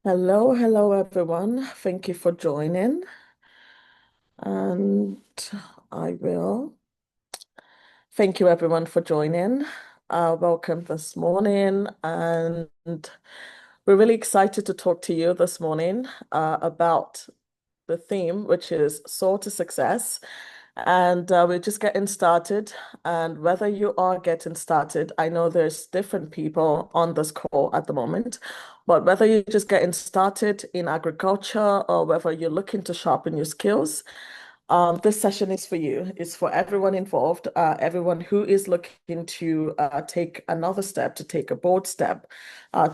Hello everyone. Thank you for joining. And I will thank you everyone for joining. Welcome this morning, and we're really excited to talk to you this morning about the theme, which is Soar to Success. And we're just getting started. And whether you are getting started, I know there's different people on this call at the moment, but whether you're just getting started in agriculture or whether you're looking to sharpen your skills, this session is for you. It's for everyone involved, everyone who is looking to take another step, to take a bold step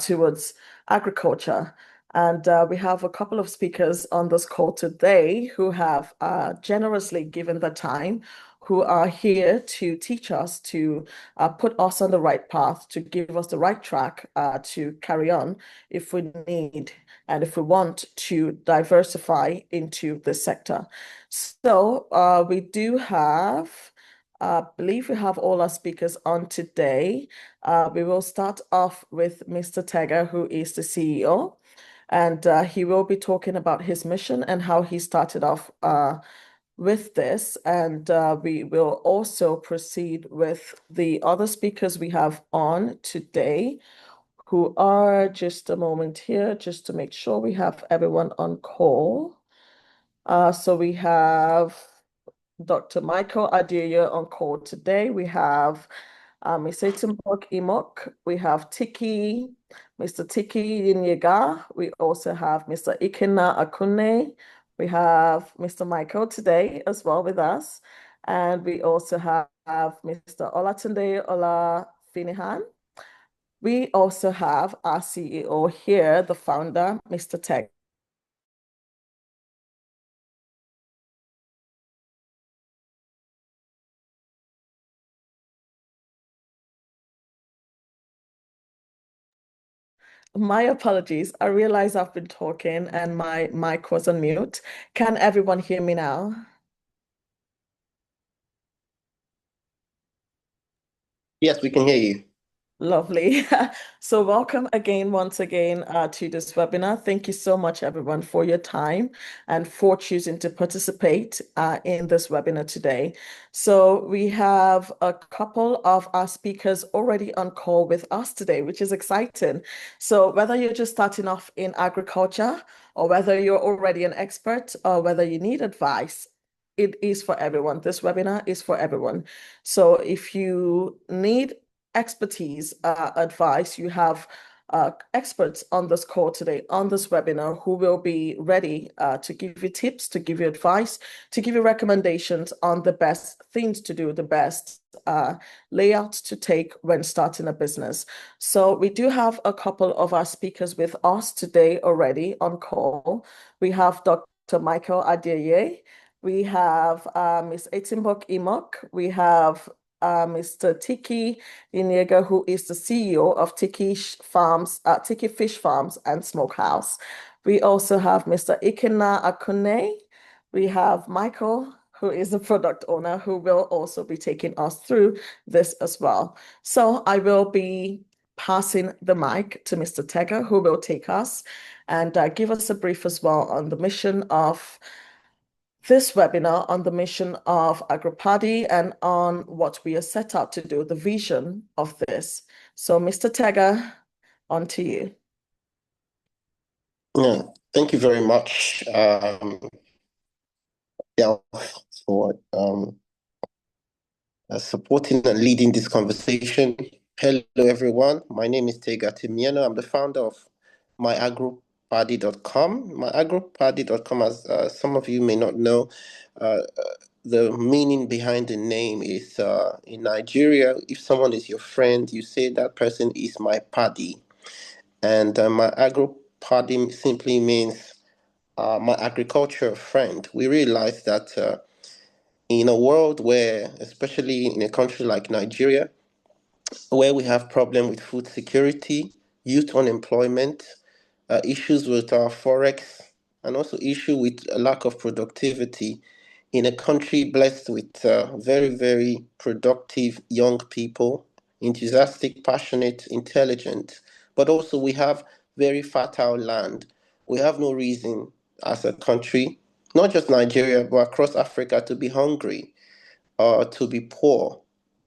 towards agriculture. And we have a couple of speakers on this call today who have generously given the time, who are here to teach us, to put us on the right path, to give us the right track to carry on if we need and if we want to diversify into this sector. So we do have, I believe we have all our speakers on today. We will start off with Mr. Tega, who is the CEO, and he will be talking about his mission and how he started off with this. And we will also proceed with the other speakers we have on today, who are just a moment here, just to make sure we have everyone on call. So we have Dr. Michael Adeoye on call today. We have Ms. Etimbok Imok. We have Mr. Tiki Yinyega. We also have Mr. Ikena Akune. We have Mr. Michael today as well with us. And we also have Mr. Olatunde Olafinihan. We also have our CEO here, the founder, Mr. Tech. My apologies. I realize I've been talking and my mic was on mute. Can everyone hear me now? Yes, we can hear you. Lovely. So welcome again, once again, to this webinar. Thank you so much, everyone, for your time and for choosing to participate in this webinar today. So we have a couple of our speakers already on call with us today, which is exciting. So whether you're just starting off in agriculture or whether you're already an expert or whether you need advice, it is for everyone. This webinar is for everyone. So if you need expertise, advice, you have experts on this call today, on this webinar, who will be ready to give you tips, to give you advice, to give you recommendations on the best things to do, the best layouts to take when starting a business. So we do have a couple of our speakers with us today already on call. We have Dr. Michael Adeoye. We have Ms. Etimbok Imok. We have Mr. Tiki Iniega, who is the CEO of Tiki Fish Farms and Smokehouse. We also have Mr. Ikena Akune. We have Michael, who is the product owner, who will also be taking us through this as well. So I will be passing the mic to Mr. Tega, who will take us and give us a brief as well on the mission of this webinar, on the mission of AgroPadi and on what we are set out to do, the vision of this. So, Mr. Tega, on to you. Yeah, thank you very much, for supporting and leading this conversation. Hello, everyone. My name is Tega Timiano. I'm the founder of MyAgroPadi.com. MyAgroPadi.com, as some of you may not know, the meaning behind the name is in Nigeria, if someone is your friend, you say that person is my paddy. And my agro-paddy simply means my agriculture friend. We realize that in a world where, especially in a country like Nigeria, where we have problem with food security, youth unemployment, issues with our forex, and also issue with a lack of productivity in a country blessed with very, very productive young people enthusiastic, passionate, intelligent, but also we have very fertile land. We have no reason as a country, not just Nigeria, but across Africa, to be hungry or to be poor.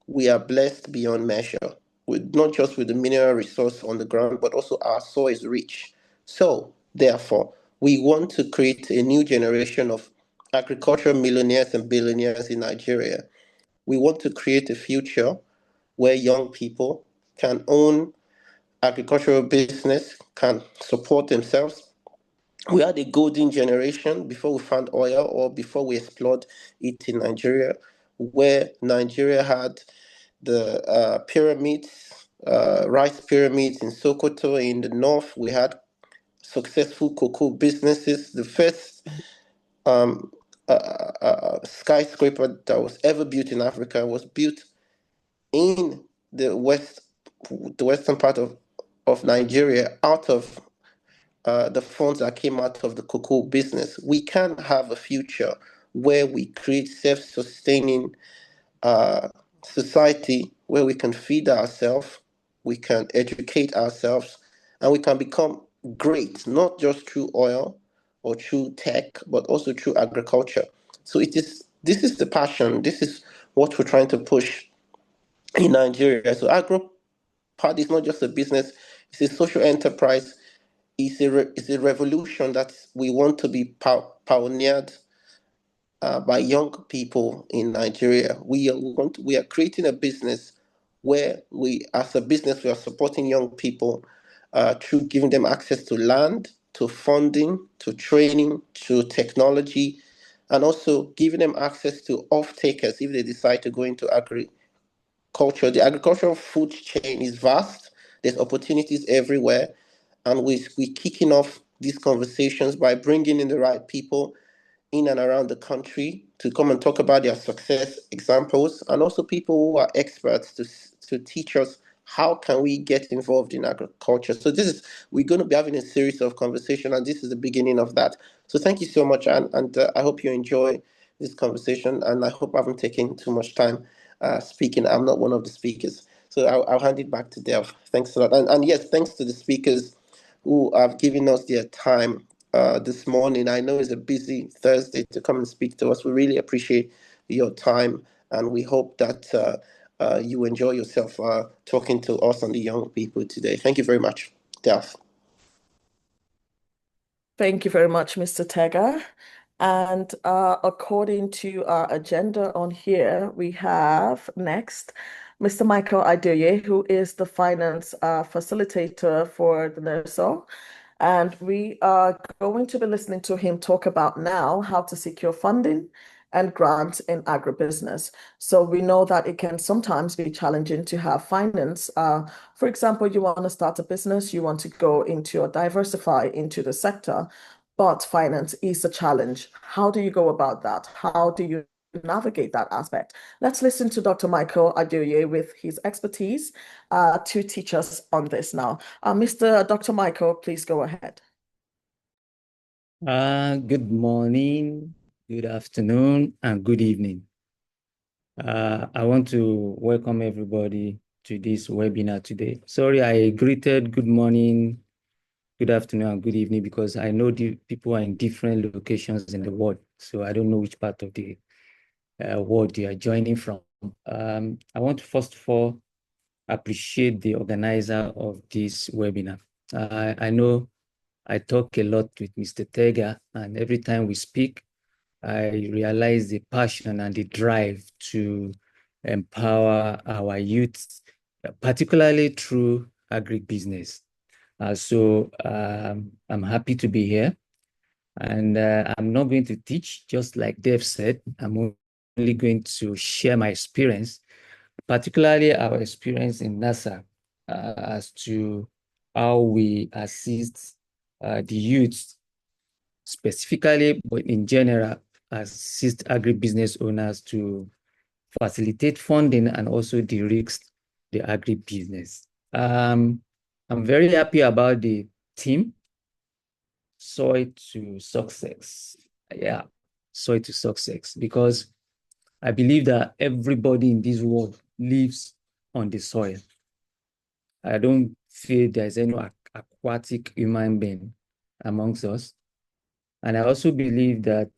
We are blessed beyond measure, with not just with the mineral resource on the ground, but also our soil is rich. So, therefore, we want to create a new generation of agricultural millionaires and billionaires in Nigeria. We want to create a future where young people can own agricultural business, can support themselves. We had a golden generation before we found oil or before we explored it in Nigeria, where Nigeria had the pyramids, rice pyramids in Sokoto in the north. We had successful cocoa businesses. The first um, skyscraper that was ever built in Africa was built in the the western part of Nigeria, out of the funds that came out of the cocoa business. We can have a future where we create self-sustaining uh, society where we can feed ourselves, we can educate ourselves, and we can become great, not just through oil or through tech, but also through agriculture. So this is the passion. This is what we're trying to push in Nigeria. So AgroPad is not just a business; it's a social enterprise. It's a revolution that we want to be pioneered by young people in Nigeria. We are creating a business where as a business, we are supporting young people through giving them access to land, to funding, to training, to technology, and also giving them access to off takers if they decide to go into agriculture. The agricultural food chain is vast. There's opportunities everywhere, and we kicking off these conversations by bringing in the right people in and around the country to come and talk about their success examples, and also people who are experts to teach us how can we get involved in agriculture. So this is we're going to be having a series of conversation, and this is the beginning of that. So thank you so much, and I hope you enjoy this conversation, and I hope I haven't taken too much time speaking. I'm not one of the speakers, so I'll hand it back to Dev. Thanks a lot, and yes, thanks to the speakers who have given us their time this morning. I know it's a busy Thursday to come and speak to us. We really appreciate your time, and we hope that you enjoy yourself talking to us and the young people today. Thank you very much, Delph. Thank you very much, Mr. Tega. And according to our agenda on here, we have next Mr. Michael Adeoye, who is the finance facilitator for the NERSO. And we are going to be listening to him talk about now how to secure funding and grants in agribusiness. So we know that it can sometimes be challenging to have finance. For example, you want to start a business, you want to go into or diversify into the sector, but finance is a challenge. How do you go about that? How do you navigate that aspect? Let's listen to Dr. Michael Adeoye with his expertise to teach us on this now. Mr. Dr. Michael, please go ahead. Good morning, good afternoon, and good evening. I want to welcome everybody to this webinar today. Sorry, I greeted good morning, good afternoon, and good evening because I know the people are in different locations in the world, so I don't know which part of the world you are joining from. I want to first of all appreciate the organizer of this webinar. I know I talk a lot with Mr. Tega, and every time we speak, I realize the passion and the drive to empower our youth, particularly through agribusiness. I'm happy to be here, and I'm not going to teach, just like Dave said. I'm only going to share my experience, particularly our experience in NASA, as to how we assist the youth specifically, but in general, assist agribusiness owners to facilitate funding and also de-risk the agribusiness. I'm very happy about the team, Soil to Success. Yeah, Soil to Success, because I believe that everybody in this world lives on the soil. I don't feel there's any aquatic human being amongst us. And I also believe that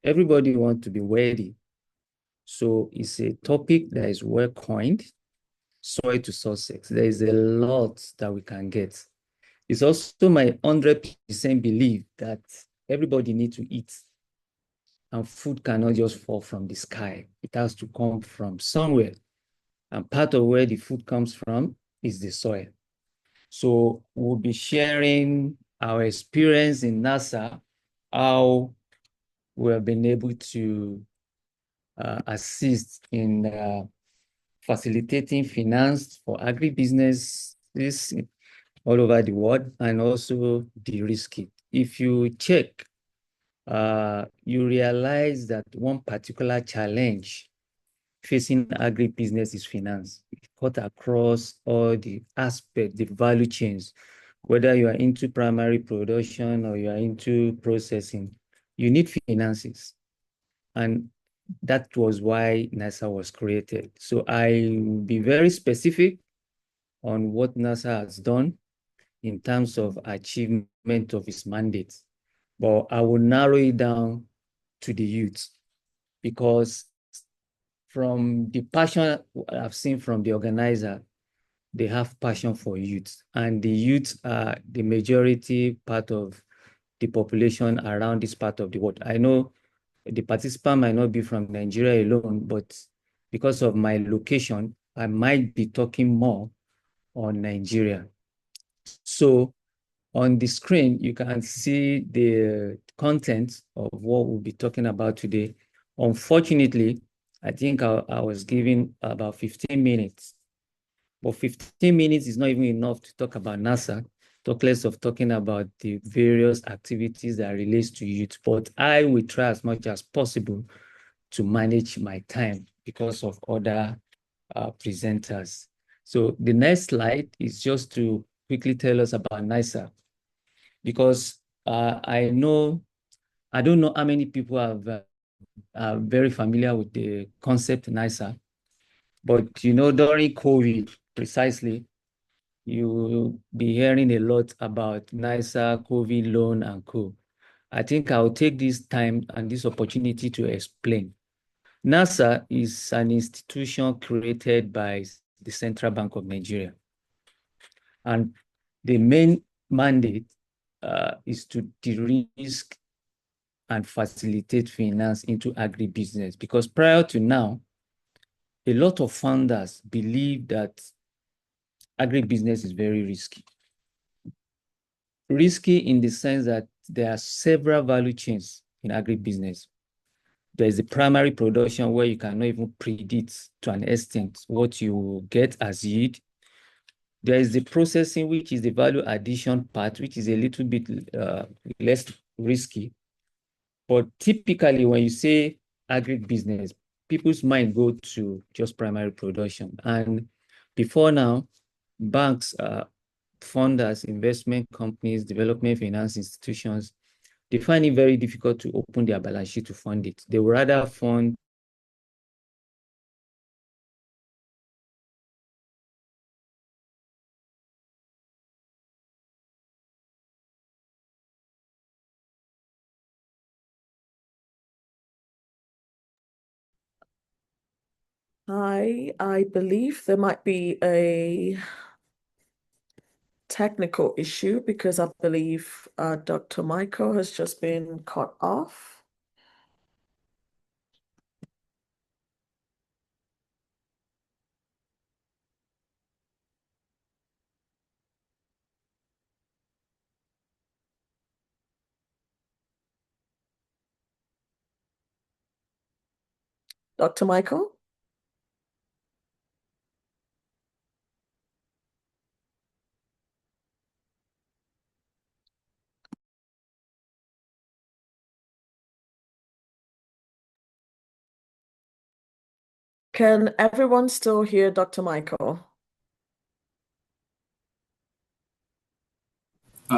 everybody wants to be wealthy. So it's a topic that is well coined, soil to success. There is a lot that we can get. It's also my 100% belief that everybody needs to eat. And food cannot just fall from the sky. It has to come from somewhere. And part of where the food comes from is the soil. So we'll be sharing our experience in NASA, how we have been able to assist in facilitating finance for agribusinesses all over the world, and also de-risk it. If you check, you realize that one particular challenge facing agribusiness is finance. It cut across all the aspects, the value chains, whether you are into primary production or you are into processing, you need finances. And that was why NASA was created. So I will be very specific on what NASA has done in terms of achievement of its mandate. But I will narrow it down to the youth, because from the passion I've seen from the organizer, they have passion for youth, and the youth are the majority part of the population around this part of the world. I know the participant might not be from Nigeria alone, but because of my location, I might be talking more on Nigeria. So on the screen, you can see the content of what we'll be talking about today. Unfortunately, I think I was given about 15 minutes, but 15 minutes is not even enough to talk about NASA, talk less of talking about the various activities that relates to youth. But I will try as much as possible to manage my time because of other presenters. So the next slide is just to quickly tell us about NISA, because I don't know how many people are very familiar with the concept NISA, but during COVID, precisely, you will be hearing a lot about NISA, COVID loan, and co. I think I'll take this time and this opportunity to explain. NASA is an institution created by the Central Bank of Nigeria. And the main mandate is to de-risk and facilitate finance into agribusiness. Because prior to now, a lot of founders believe that agribusiness is very risky. Risky in the sense that there are several value chains in agribusiness. There is the primary production where you cannot even predict to an extent what you will get as yield. There is the processing, which is the value addition part, which is a little bit less risky. But typically, when you say agribusiness, people's mind go to just primary production. And before now, banks, funders, investment companies, development finance institutions, they find it very difficult to open their balance sheet to fund it. They would rather fund I believe there might be a technical issue because I believe Dr. Michael has just been cut off. Dr. Michael? Can everyone still hear Dr. Michael?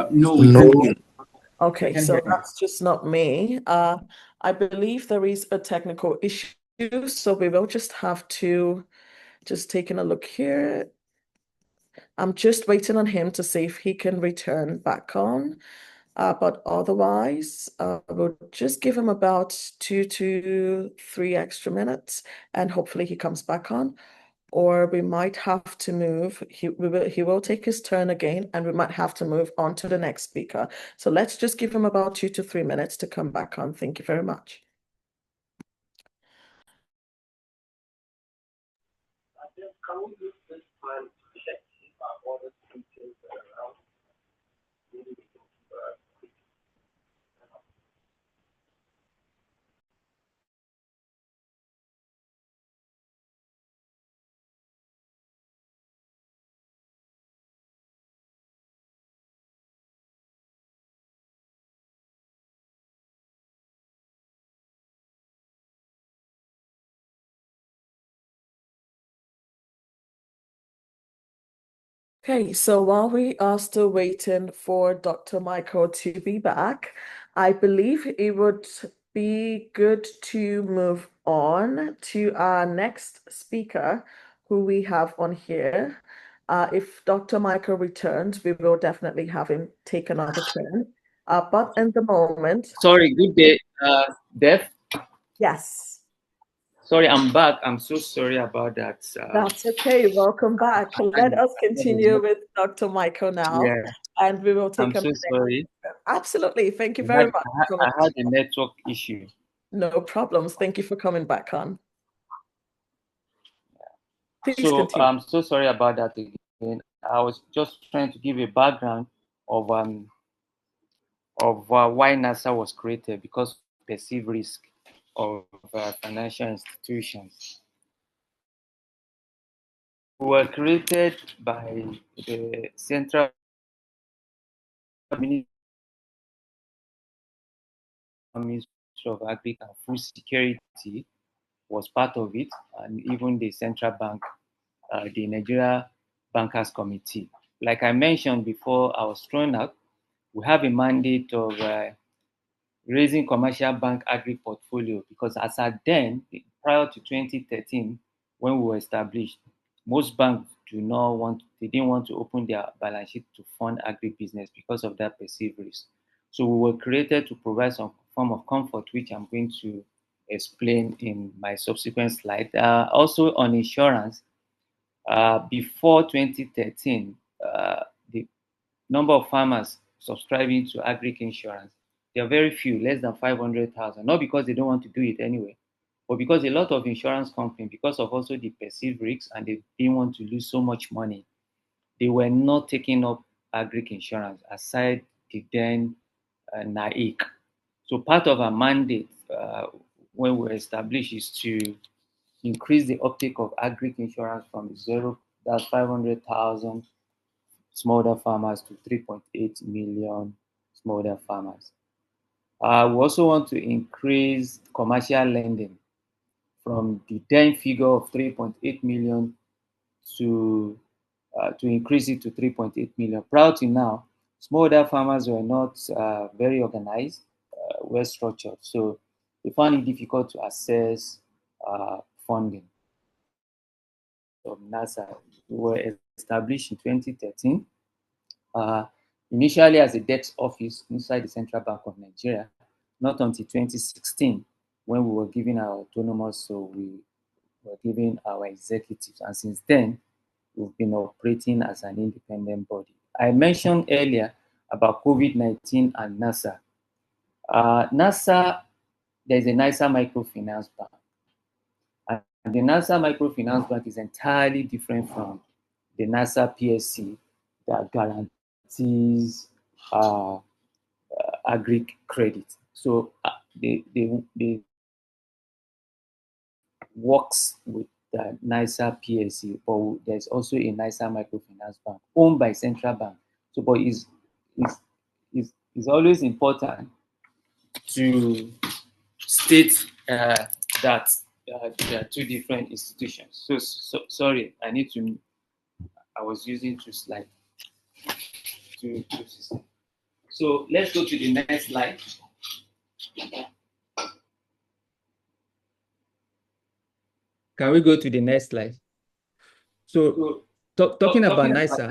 No, we can't hear. We Okay, can't so hear him. that's just not me. I believe there is a technical issue, so we will just have to Just taking a look here. I'm just waiting on him to see if he can return back on. But otherwise, we'll just give him about 2 to 3 extra minutes, and hopefully he comes back on. Or we might have to move. He will take his turn again, and we might have to move on to the next speaker. So let's just give him about 2 to 3 minutes to come back on. Thank you very much. Okay, so while we are still waiting for Dr. Michael to be back, I believe it would be good to move on to our next speaker who we have on here. If Dr. Michael returns, we will definitely have him take another turn. But in the moment, Sorry, good day, Def. yes, Sorry, I'm back. I'm so sorry about that. that's okay. Welcome back. Let us continue with Dr. Michael now, Yeah, and we will I'm take him. so sorry. Absolutely. Thank you I very had, much I for had coming. I had a network issue. No problems. Thank you for coming back on. Please So continue. I'm so sorry about that again. I was just trying to give a background of why NASA was created because of perceived risk of financial institutions. We were created by the Central Ministry of Agriculture and Food Security was part of it, and even the central bank, the Nigeria Bankers Committee. Like I mentioned before, I was thrown out. We have a mandate of raising commercial bank agri portfolio because as at then, prior to 2013, when we were established, most banks they didn't want to open their balance sheet to fund agribusiness because of that perceived risk. So we were created to provide some form of comfort, which I'm going to explain in my subsequent slide. Also on insurance, before 2013, the number of farmers subscribing to agri insurance, there are very few, less than 500,000. Not because they don't want to do it anyway, but because a lot of insurance companies, because of also the perceived risks and they didn't want to lose so much money, they were not taking up agri insurance aside the then NAIC. So part of our mandate when we were established is to increase the uptake of agri insurance from zero, that's 500,000 smallholder farmers to 3.8 million smallholder farmers. We also want to increase commercial lending from the then figure of 3.8 million to increase it to 3.8 million. Prior to now, smallholder farmers were not very organized, well structured, so they found it difficult to access funding from NASA. We were established in 2013. Uh, Initially as a desk office inside the Central Bank of Nigeria, not until 2016 when we were given our autonomous, so we were given our executives. And since then, we've been operating as an independent body. I mentioned earlier about COVID-19 and NASA. NASA, there's a NASA microfinance bank. And the NASA microfinance bank is entirely different from the NASA PSC that guarantees uh, agri credit. So they works with the NISA PSC, but there's also a NISA microfinance bank owned by central bank. So, but it's always important to state that there are two different institutions. So sorry, I was using two slides. So let's go to the next slide. Can we go to the next slide? So talking about NISA,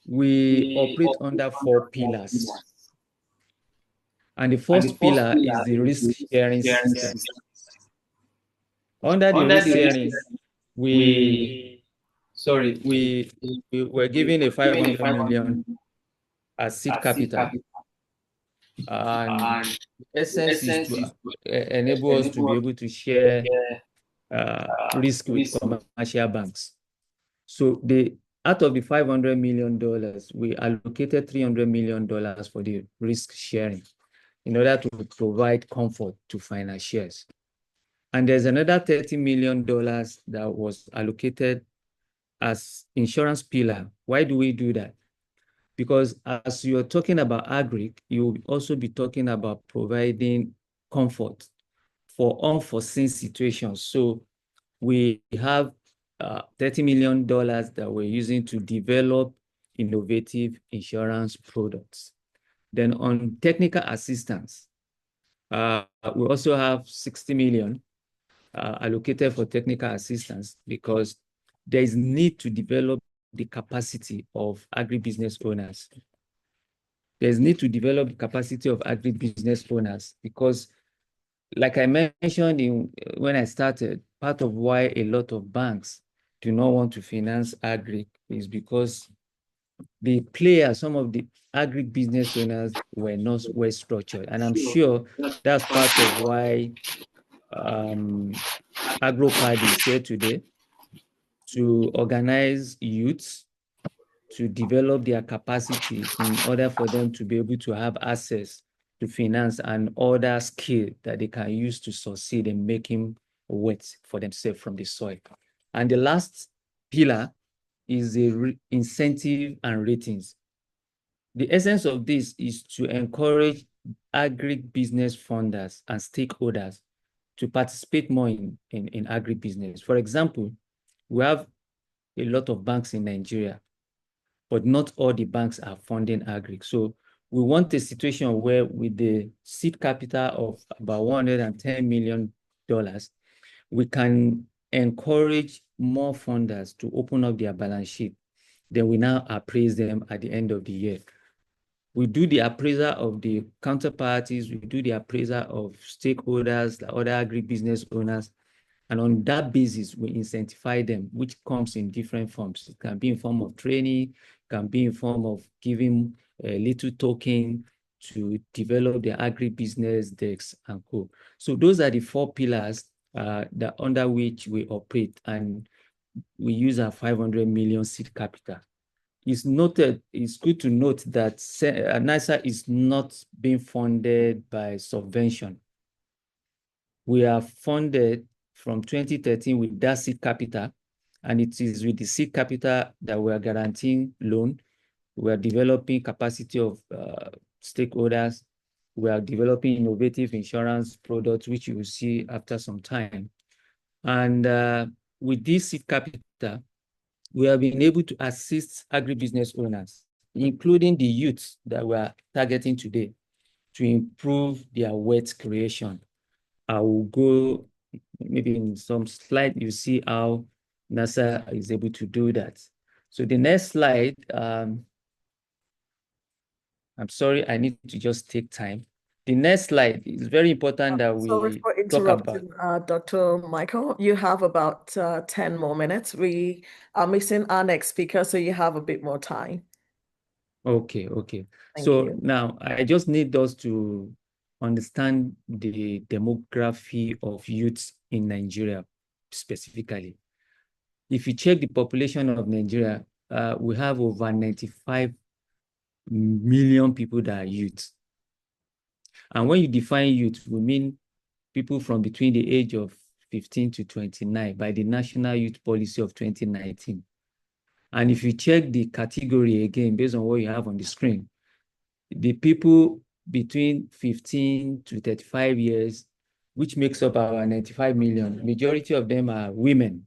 we operate under 4 pillars. And the first pillar is the risk sharing system. Under the risk sharing, we were given a 500 million as seed capital. And the essence is to enable us to be able to share risk with commercial banks. So out of the $500 million, we allocated $300 million for the risk sharing in order to provide comfort to financiers. And there's another $30 million that was allocated as insurance pillar. Why do we do that? Because as you're talking about agri, you'll also be talking about providing comfort for unforeseen situations. So we have $30 million that we're using to develop innovative insurance products. Then on technical assistance, we also have 60 million allocated for technical assistance because there is need to develop the capacity of agribusiness owners. There's need to develop the capacity of agribusiness owners because, like I mentioned when I started, part of why a lot of banks do not want to finance agri is because the players, some of the agribusiness owners were not well structured. And I'm sure that's part of why AgroPadi is here today to organize youths to develop their capacity in order for them to be able to have access to finance and other skill that they can use to succeed in making wealth for themselves from the soil. And the last pillar is the incentive and ratings. The essence of this is to encourage agribusiness funders and stakeholders to participate more in agribusiness. For example, we have a lot of banks in Nigeria, but not all the banks are funding agri. So we want a situation where with the seed capital of about $110 million, we can encourage more funders to open up their balance sheet. Then we now appraise them at the end of the year. We do the appraisal of the counterparties, we do the appraisal of stakeholders, the other agribusiness owners, and on that basis, we incentivize them, which comes in different forms. It can be in form of training, can be in form of giving a little token to develop their agribusiness decks and co. So those are the 4 pillars that under which we operate, and we use our 500 million seed capital. It's good to note that NISA is not being funded by subvention. We are funded from 2013 with that seed capital, and it is with the seed capital that we are guaranteeing loan. We are developing capacity of stakeholders. We are developing innovative insurance products, which you will see after some time. And with this seed capital, we have been able to assist agribusiness owners, including the youths that we are targeting today, to improve their wealth creation. I will go maybe in some slide, you see how NISA is able to do that. So the next slide, I'm sorry, I need to just take time. The next slide is very important that Sorry we for talk about. interrupting, Dr. Michael. You have about 10 more minutes. We are missing our next speaker, so you have a bit more time. Okay. Thank So you. now I just need us to understand the demography of youths in Nigeria specifically. If you check the population of Nigeria, we have over 95 million people that are youth. And when you define youth, we mean people from between the age of 15 to 29 by the National Youth Policy of 2019. And if you check the category again, based on what you have on the screen, the people between 15 to 35 years, which makes up our 95 million, majority of them are women.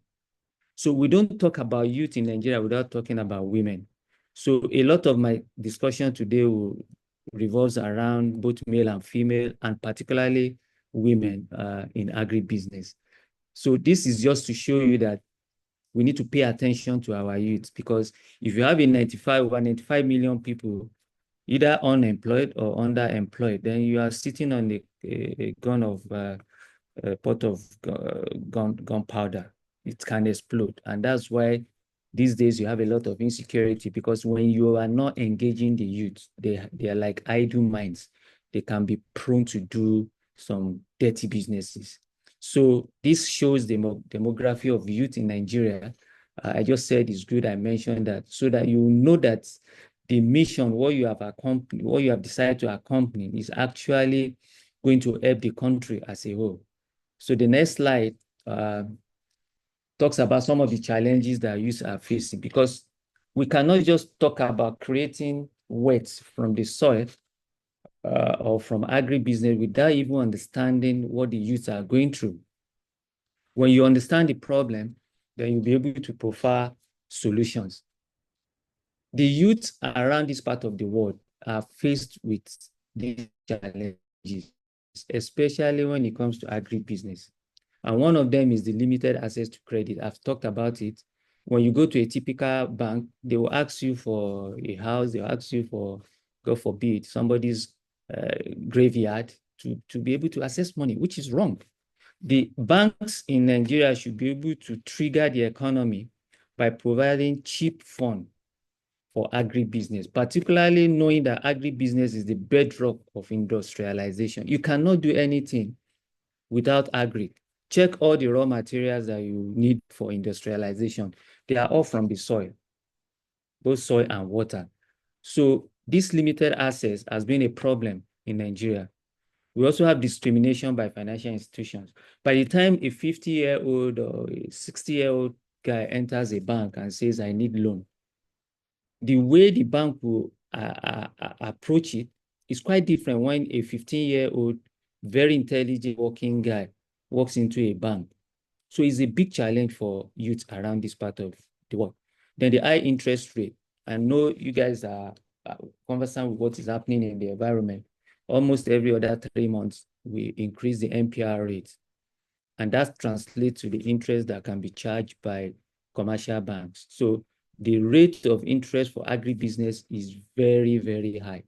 So we don't talk about youth in Nigeria without talking about women. So a lot of my discussion today will revolves around both male and female, and particularly women in agribusiness. So this is just to show you that we need to pay attention to our youth, because if you have over 95 million people either unemployed or underemployed, then you are sitting on a gun of a pot of gunpowder. It can explode. And that's why these days you have a lot of insecurity, because when you are not engaging the youth, they are like idle minds. They can be prone to do some dirty businesses. So this shows the demography of youth in Nigeria. I just said it's good I mentioned that, so that you know that the mission, what you have accomplished, what you have decided to accomplish, is actually going to help the country as a whole. So the next slide talks about some of the challenges that youth are facing, because we cannot just talk about creating wealth from the soil or from agribusiness without even understanding what the youth are going through. When you understand the problem, then you'll be able to provide solutions. The youth around this part of the world are faced with these challenges, especially when it comes to agribusiness. And one of them is the limited access to credit. I've talked about it. When you go to a typical bank, they will ask you for a house, they'll ask you for, God forbid, somebody's graveyard to be able to access money, which is wrong. The banks in Nigeria should be able to trigger the economy by providing cheap funds for agribusiness, particularly knowing that agribusiness is the bedrock of industrialization. You cannot do anything without agri. Check all the raw materials that you need for industrialization. They are all from the soil, both soil and water. So this limited access has been a problem in Nigeria. We also have discrimination by financial institutions. By the time a 50-year-old or a 60-year-old guy enters a bank and says, I need loan, the way the bank will approach it is quite different when a 15-year-old, very intelligent working guy walks into a bank. So it's a big challenge for youth around this part of the world. Then the high interest rate. I know you guys are conversant with what is happening in the environment. Almost every other 3 months, we increase the MPR rate. And that translates to the interest that can be charged by commercial banks. So the rate of interest for agribusiness is very, very high,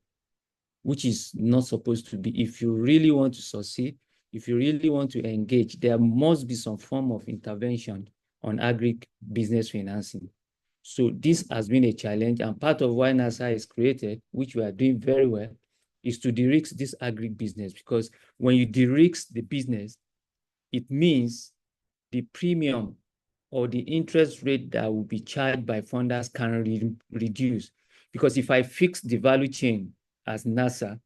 which is not supposed to be. If you really want to succeed, if you really want to engage, there must be some form of intervention on agribusiness financing. So this has been a challenge, and part of why NASA is created, which we are doing very well, is to de-risk this agribusiness, because when you de-risk the business, it means the premium or the interest rate that will be charged by funders can reduce. Because if I fix the value chain as NASA,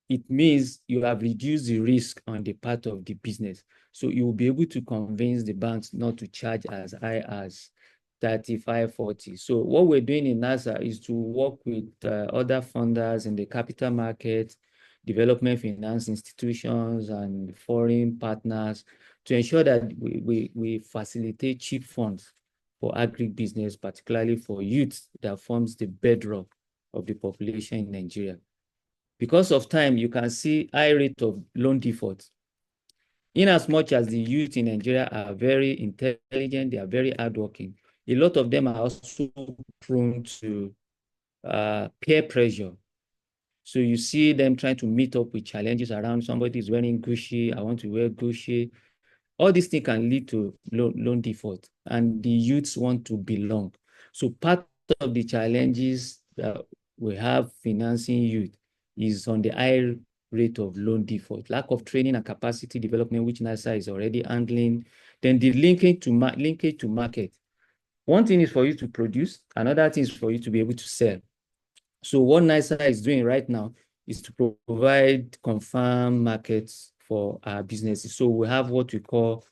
it means you have reduced the risk on the part of the business. So you will be able to convince the banks not to charge as high as 35, 40. So what we're doing in NASA is to work with other funders in the capital market, development finance institutions, and foreign partners to ensure that we facilitate cheap funds for agribusiness, particularly for youth that forms the bedrock of the population in Nigeria. Because of time, you can see high rate of loan default. In as much as the youth in Nigeria are very intelligent, they are very hardworking, a lot of them are also prone to peer pressure. So you see them trying to meet up with challenges around somebody is wearing Gucci, I want to wear Gucci. All these things can lead to loan default, and the youths want to belong. So part of the challenges that we have financing youth is on the high rate of loan default, lack of training and capacity development, which NASA is already handling. Then the linkage to market. One thing is for you to produce, another thing is for you to be able to sell. So what NISA is doing right now is to provide confirmed markets for our businesses. So we have what we call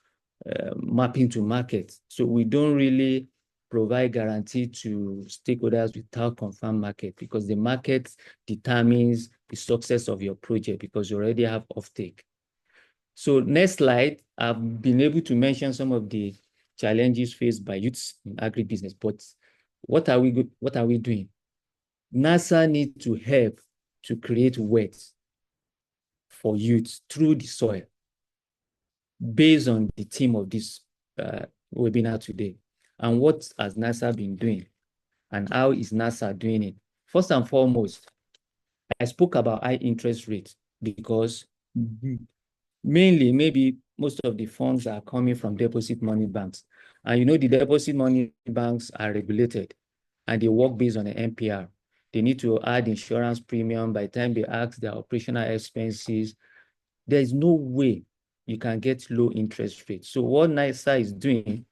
mapping to market. So we don't really provide guarantee to stakeholders without confirmed market, because the market determines the success of your project, because you already have offtake. So next slide, I've been able to mention some of the challenges faced by youths in agribusiness, but what are we doing? NASA needs to help to create wealth for youth through the soil. based on the theme of this webinar today. And what has NASA been doing? And how is NASA doing it? First and foremost, I spoke about high interest rates because mainly maybe most of the funds are coming from deposit money banks. And you know, the deposit money banks are regulated and they work based on an MPR. They need to add insurance premium by the time they ask their operational expenses. There is no way you can get low interest rates. So what NISA is doing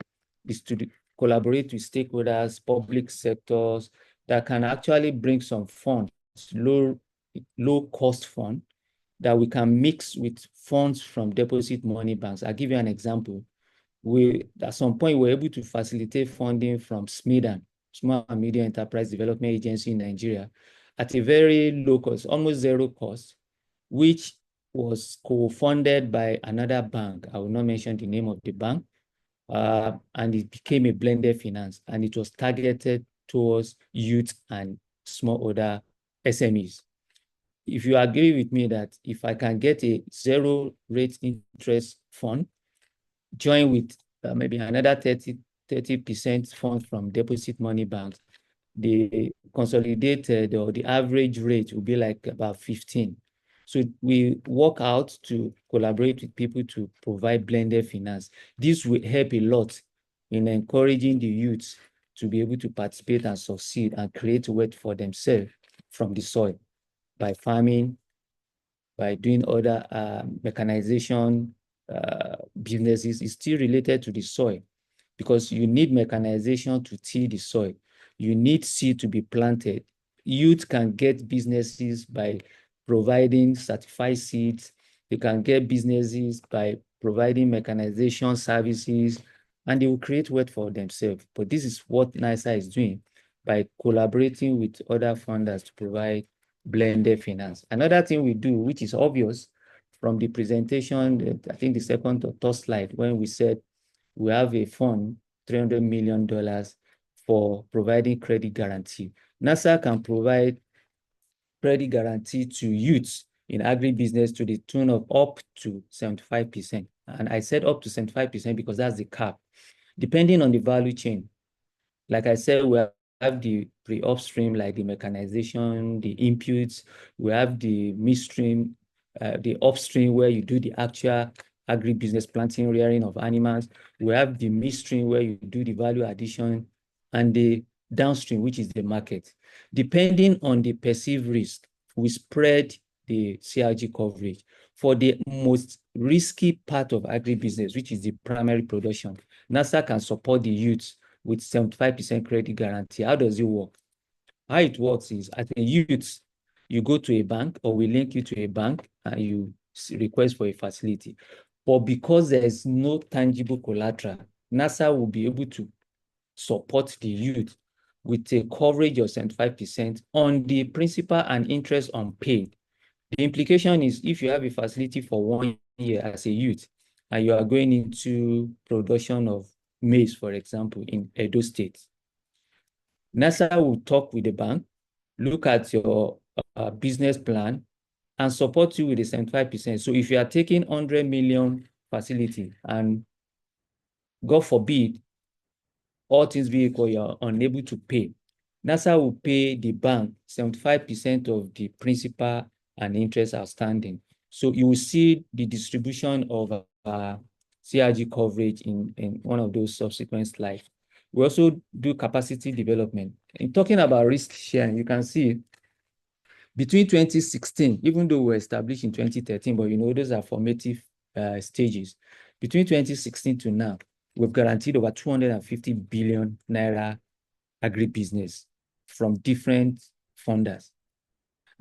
is to collaborate with stakeholders, public sectors that can actually bring some funds, low cost fund that we can mix with funds from deposit money banks. I'll give you an example. We, at some point, were able to facilitate funding from SMEDAN, Small and Medium Enterprise Development Agency in Nigeria, at a very low cost, almost zero cost, which was co-funded by another bank. I will not mention the name of the bank. And it became a blended finance, and it was targeted towards youth and smallholder SMEs. If you agree with me that if I can get a zero rate interest fund, join with maybe another 30% funds from deposit money banks, the consolidated or the average rate will be like about 15. So we work out to collaborate with people to provide blended finance. This will help a lot in encouraging the youth to be able to participate and succeed and create wealth for themselves from the soil by farming, by doing other mechanization businesses. Is still related to the soil because you need mechanization to till the soil. You need seed to be planted. Youth can get businesses by providing certified seeds. They can get businesses by providing mechanization services, and they will create wealth for themselves. But this is what NISA is doing by collaborating with other funders to provide blended finance. Another thing we do, which is obvious from the presentation, I think the second or third slide, when we said we have a fund, $300 million for providing credit guarantee. NASA can provide credit guarantee to youths in agribusiness to the tune of up to 75%. And I said up to 75% because that's the cap. Depending on the value chain, like I said, we have the pre-upstream, like the mechanization, the inputs. We have the midstream, the upstream, where you do the actual agribusiness planting, rearing of animals. We have the midstream, where you do the value addition, and the downstream, which is the market. Depending on the perceived risk, we spread the CRG coverage. For the most risky part of agribusiness, which is the primary production, NASA can support the youths with 75% credit guarantee. How does it work? How it works is, as a youth, you go to a bank, or we link you to a bank and you request for a facility. But because there is no tangible collateral, NASA will be able to support the youth with a coverage of 75% on the principal and interest unpaid. The implication is, if you have a facility for 1 year as a youth, and you are going into production of maize, for example, in Edo State, NASA will talk with the bank, look at your business plan, and support you with the 75%. So if you are taking 100 million facility, and God forbid, all things being equal, you are unable to pay, NASA will pay the bank 75% of the principal and interest outstanding. So you will see the distribution of CRG coverage in one of those subsequent slides. We also do capacity development. In talking about risk sharing, you can see between 2016, even though we were established in 2013, but you know, those are formative stages. Between 2016 to now, we've guaranteed over 250 billion naira agribusiness from different funders.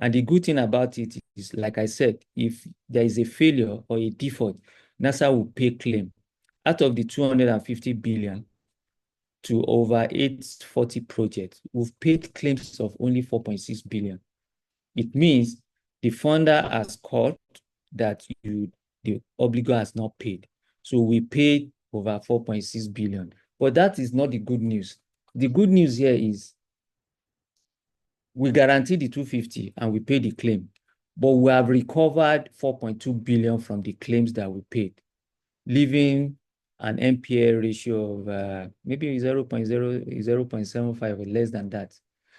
And the good thing about it is, like I said, if there is a failure or a default, NASA will pay claim. Out of the 250 billion to over 840 projects, we've paid claims of only 4.6 billion. It means the funder has called that the obligor has not paid. So we paid over 4.6 billion. But that is not the good news. The good news here is we guarantee the 250 and we pay the claim, but we have recovered 4.2 billion from the claims that we paid. leaving an NPA ratio of maybe 0.75 or less than that.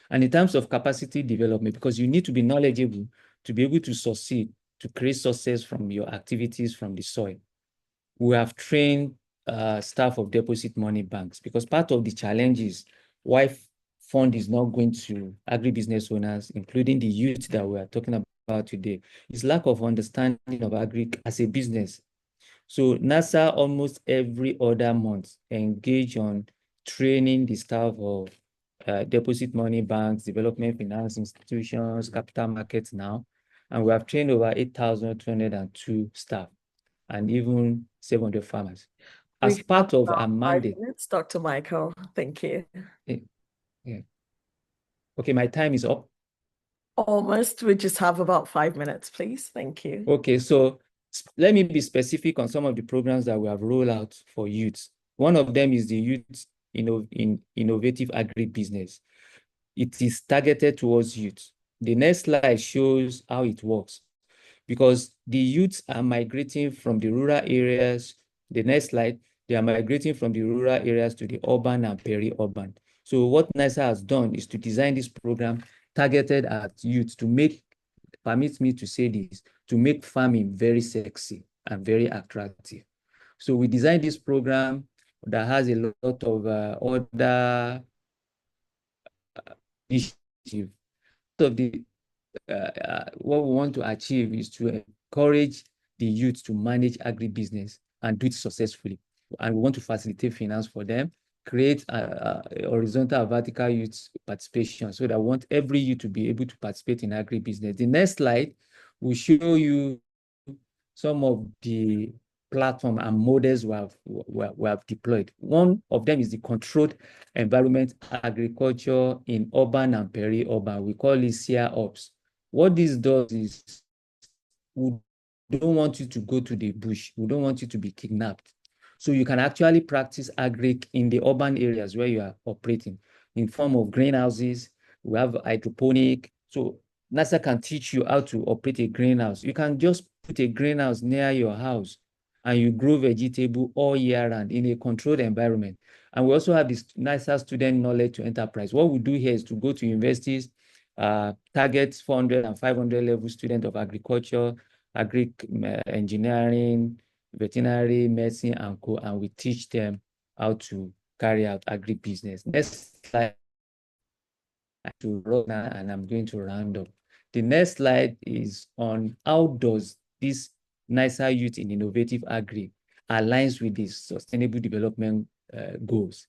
And in terms of capacity development, because you need to be knowledgeable to be able to succeed, to create success from your activities from the soil. We have trained staff of deposit money banks, because part of the challenge is why fund is not going to agribusiness owners, including the youth that we are talking about today, is lack of understanding of agri as a business. So NASA almost every other month engage on training the staff of deposit money banks, development finance institutions, capital markets now. And we have trained over 8,202 staff and even 700 farmers. We As part have of about our 5 minutes, Dr. Michael. Thank you. yeah. Okay, my time is up. Almost. We just have about 5 minutes, please. Thank you. Okay, so let me be specific on some of the programs that we have rolled out for youth. One of them is the Youth Innovative Agribusiness. It is targeted towards youth. The next slide shows how it works, because the youths are migrating from the rural areas. The next slide, they are migrating from the rural areas to the urban and peri-urban. So what NISA has done is to design this program targeted at youth to make, permit me to say this, to make farming very sexy and very attractive. So we designed this program that has a lot of other initiatives. Of the what we want to achieve is to encourage the youth to manage agribusiness and do it successfully. And we want to facilitate finance for them, create a horizontal and vertical youth participation, so that we want every youth to be able to participate in agribusiness. The next slide will show you some of the platform and models we have deployed. One of them is the controlled environment agriculture in urban and peri-urban. We call it CROps. What this does is we don't want you to go to the bush. We don't want you to be kidnapped. So you can actually practice agric in the urban areas where you are operating in form of greenhouses. We have hydroponic. So NASA can teach you how to operate a greenhouse. You can just put a greenhouse near your house and you grow vegetable all year round in a controlled environment. And we also have this NASA student knowledge to enterprise. What we do here is to go to universities, target 400 and 500 level students of agriculture, engineering, veterinary, medicine, and co, and we teach them how to carry out agribusiness. Next slide. To run now, and I'm going to round up. The next slide is on how does this NISA Youth in Innovative Agri aligns with the Sustainable Development Goals.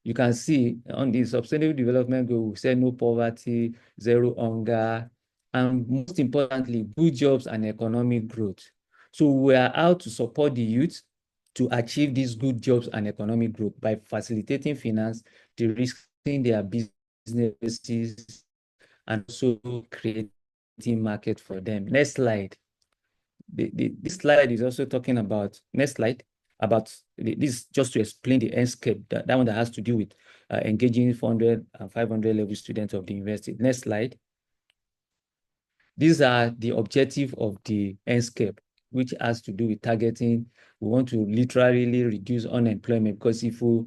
You can see on the Sustainable Development Goal, we say no poverty, zero hunger, and most importantly, good jobs and economic growth. So we are out to support the youth to achieve these good jobs and economic growth by facilitating finance, de-risking their businesses, and also creating market for them. Next slide. This slide is also talking about, next slide, about this, just to explain the landscape, that one that has to do with engaging 400 and 500 level students of the university. Next slide. These are the objective of the landscape, which has to do with targeting. We want to literally reduce unemployment, because if we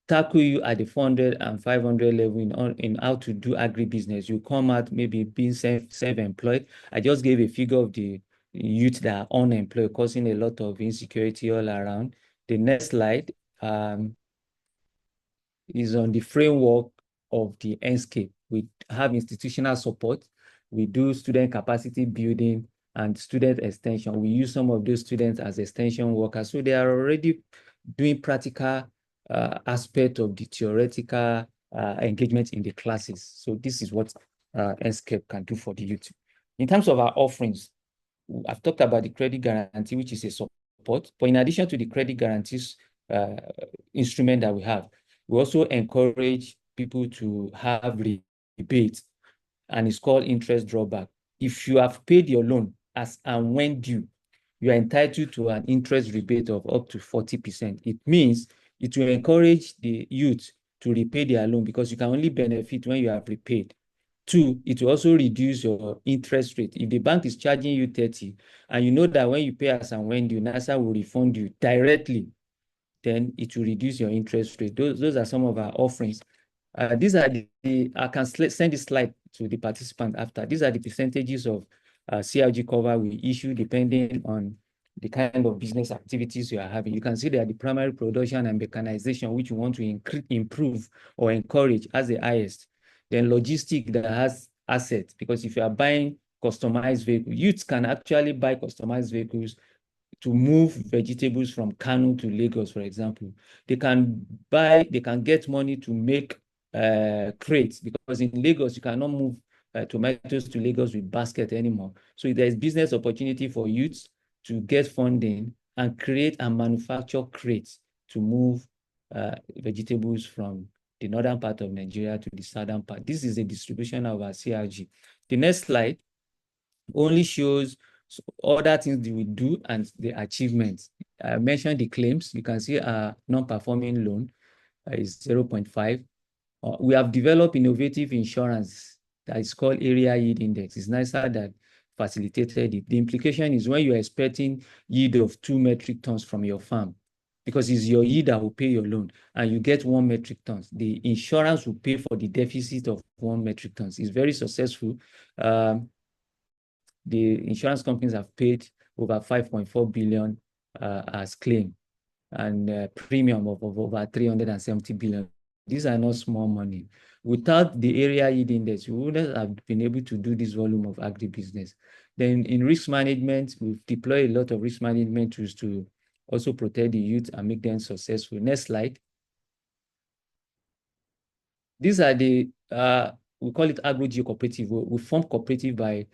tackle you at the 400 and 500 level in how to do agribusiness, you come out maybe being self-employed. I just gave a figure of the youth that are unemployed, causing a lot of insecurity all around. The next slide is on the framework of the landscape. We have institutional support. We do student capacity building and student extension. We use some of those students as extension workers. So they are already doing practical aspect of the theoretical engagement in the classes. So this is what landscape can do for the youth. In terms of our offerings, I've talked about the credit guarantee, which is a support. But in addition to the credit guarantees instrument that we have, we also encourage people to have rebates, and it's called interest drawback. If you have paid your loan as and when due, you are entitled to an interest rebate of up to 40%. It means it will encourage the youth to repay their loan, because you can only benefit when you have repaid. Two, it will also reduce your interest rate. If the bank is charging you 30, and you know that when you pay as and when due, NASA will refund you directly, then it will reduce your interest rate. Those are some of our offerings. These are I can send this slide to the participant after. These are the percentages of CRG cover we issue depending on the kind of business activities you are having. You can see that the primary production and mechanization, which you want to improve or encourage, as the highest. Then logistic that has assets, because if you are buying customized vehicles, youths can actually buy customized vehicles to move vegetables from Kano to Lagos, for example. They can get money to make crates, because in Lagos, you cannot move tomatoes to Lagos with basket anymore. So there's business opportunity for youths to get funding and create and manufacture crates to move vegetables from the northern part of Nigeria to the southern part. This is a distribution of our CRG. The next slide only shows other things that we do and the achievements. I mentioned the claims. You can see our non-performing loan is 0.5. We have developed innovative insurance that is called area yield index. It's nicer that facilitated it. The implication is when you're expecting yield of 2 metric tons from your farm, because it's your yield that will pay your loan, and you get 1 metric tons, the insurance will pay for the deficit of 1 metric tons. It's very successful. The insurance companies have paid over 5.4 billion as claim, and premium of over 370 billion. These are not small money. Without the area yield index, we wouldn't have been able to do this volume of agribusiness. Then in risk management, we've deployed a lot of risk management tools to also protect the youth and make them successful. Next slide. These are the, we call it agro-geo cooperative. We form cooperative by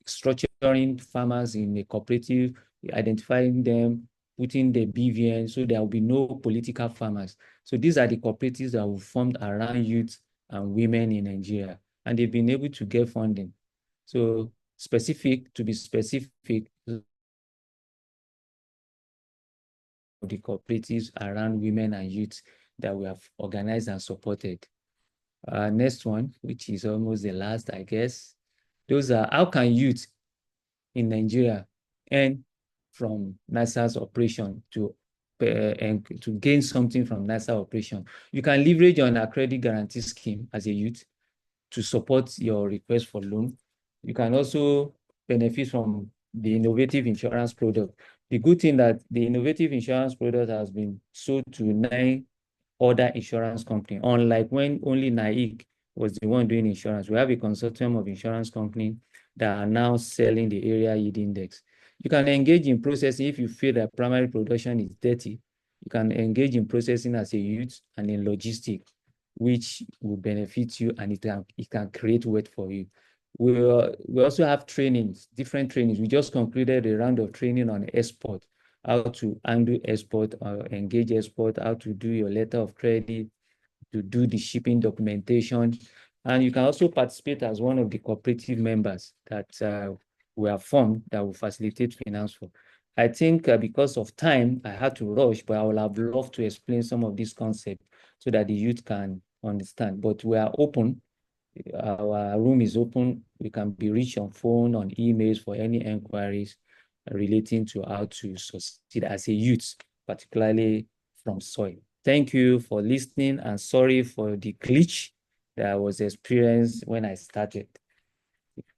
structuring farmers in a cooperative, identifying them, putting the BVN, so there will be no political farmers. So these are the cooperatives that we formed around youth and women in Nigeria, and they've been able to get funding. So to be specific, the cooperatives around women and youth that we have organized and supported. Next one, which is almost the last, I guess. Those are, how can youth in Nigeria earn from NASA's operation and to gain something from NASA operation? You can leverage on a credit guarantee scheme as a youth to support your request for loan. You can also benefit from the innovative insurance product. The good thing that the innovative insurance product has been sold to 9 other insurance company, unlike when only NAIC was the one doing insurance. We have a consortium of insurance companies that are now selling the area yield index. You can engage in processing if you feel that primary production is dirty. You can engage in processing as a youth and in logistics, which will benefit you, and it can create wealth for you. We also have trainings, different trainings. We just concluded a round of training on export, how to handle export, engage export, how to do your letter of credit, to do the shipping documentation. And you can also participate as one of the cooperative members that we have formed that will facilitate finance for. I think because of time, I had to rush, but I would have loved to explain some of these concepts so that the youth can understand. But we are open. Our room is open. We can be reached on phone, on emails for any inquiries relating to how to succeed as a youth, particularly from soil. Thank you for listening, and sorry for the glitch that was experienced when I started.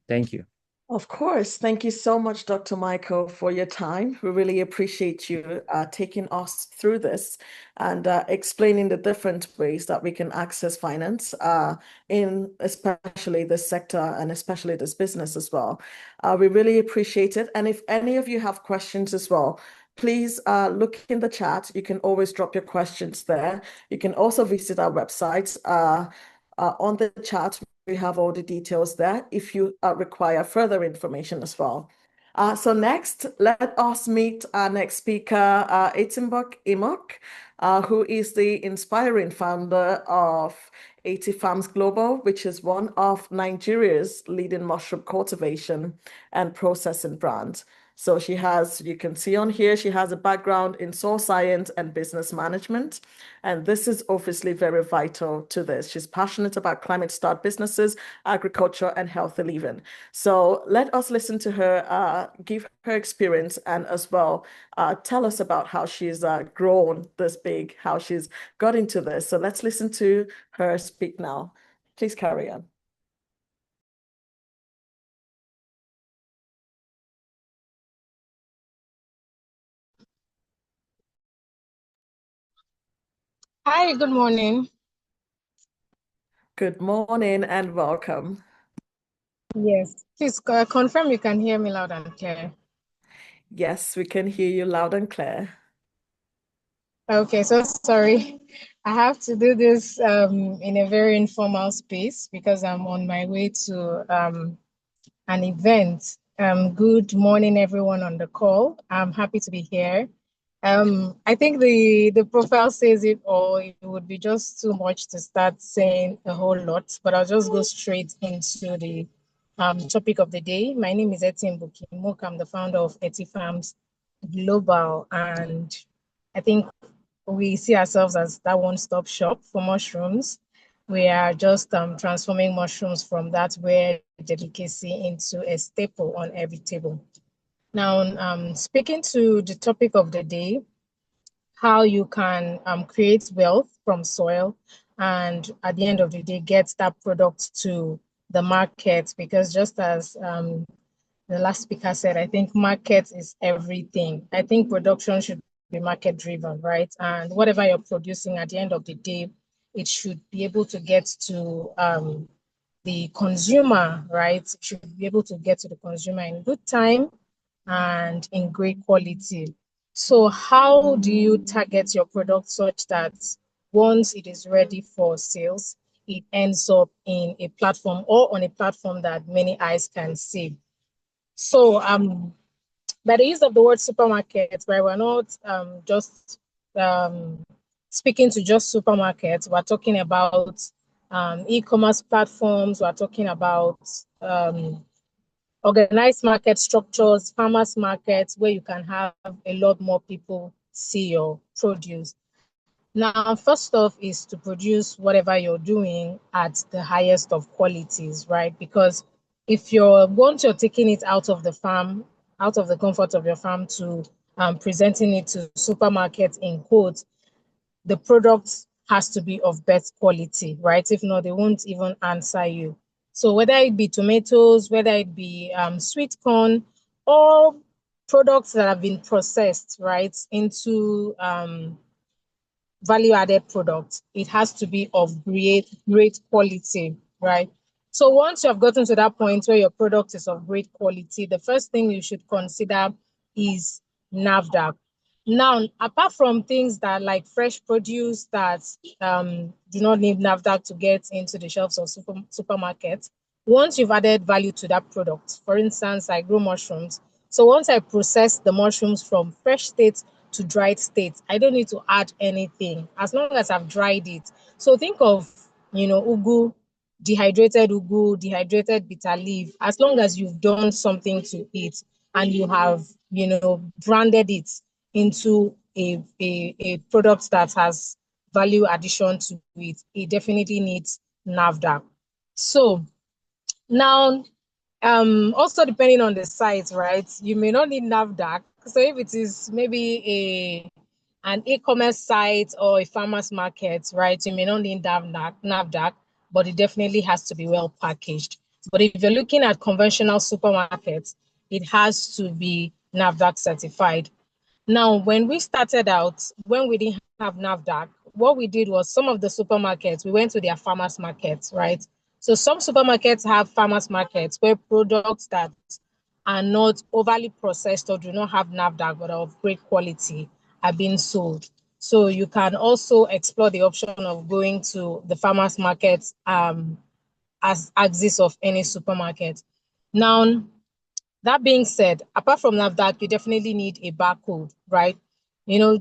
Thank you. Of course. Thank you so much, Dr. Michael, for your time. We really appreciate you taking us through this and explaining the different ways that we can access finance in especially this sector and especially this business as well. We really appreciate it. And if any of you have questions as well, please look in the chat. You can always drop your questions there. You can also visit our website. On the chat, we have all the details there if you require further information as well. So next, let us meet our next speaker, Etimbok Imok, who is the inspiring founder of 80 Farms Global, which is one of Nigeria's leading mushroom cultivation and processing brands. So she has, you can see on here, she has a background in soil science and business management. And this is obviously very vital to this. She's passionate about climate smart businesses, agriculture, and healthy living. So let us listen to her, give her experience, and as well tell us about how she's grown this big, how she's got into this. So let's listen to her speak now. Please carry on. Hi, good morning. Good morning and welcome. Yes, please confirm you can hear me loud and clear. Yes, we can hear you loud and clear. Okay, so sorry. I have to do this in a very informal space because I'm on my way to an event. Good morning, everyone on the call. I'm happy to be here. I think the profile says it all. It would be just too much to start saying a whole lot, but I'll just go straight into the topic of the day. My name is Etienne Bukimok. I'm the founder of Eti Farms Global, and I think we see ourselves as that one-stop shop for mushrooms. We are just transforming mushrooms from that rare delicacy into a staple on every table. Now, speaking to the topic of the day, how you can create wealth from soil and at the end of the day get that product to the market, because just as the last speaker said, I think market is everything. I think production should be market driven, right? And whatever you're producing at the end of the day, it should be able to get to the consumer, right? It should be able to get to the consumer in good time and in great quality. So how do you target your product such that once it is ready for sales, it ends up in a platform or on a platform that many eyes can see? So by the use of the word supermarket, right, we're not just um, speaking to just supermarkets. We're talking about e-commerce platforms. We're talking about organized market structures, farmers markets, where you can have a lot more people see your produce. Now, first off is to produce whatever you're doing at the highest of qualities, right? Because if once you're taking it out of the farm, out of the comfort of your farm to presenting it to supermarkets in quotes, the product has to be of best quality, right? If not, they won't even answer you. So whether it be tomatoes, whether it be sweet corn, or products that have been processed, right, into value-added product, it has to be of great quality, right? So once you have gotten to that point where your product is of great quality, the first thing you should consider is NAFDAC. Now, apart from things that like fresh produce that do not need NAFDAC to get into the shelves of supermarkets, once you've added value to that product, for instance, I grow mushrooms. So once I process the mushrooms from fresh state to dried state, I don't need to add anything as long as I've dried it. So think of, ugu, dehydrated bitter leaf. As long as you've done something to it and you have, branded it into a product that has value addition to it, it definitely needs NAFDAC. So now, also depending on the site, right? You may not need NAFDAC. So if it is maybe an e-commerce site or a farmer's market, right? You may not need NAFDAC, but it definitely has to be well packaged. But if you're looking at conventional supermarkets, it has to be NAFDAC certified. Now, when we started out, when we didn't have NAFDAC, what we did was some of the supermarkets, we went to their farmers markets, right? So some supermarkets have farmers markets where products that are not overly processed or do not have NAFDAC but are of great quality are being sold. So you can also explore the option of going to the farmers markets as axis of any supermarket. Now, that being said, apart from NAFDAC, you definitely need a barcode, right?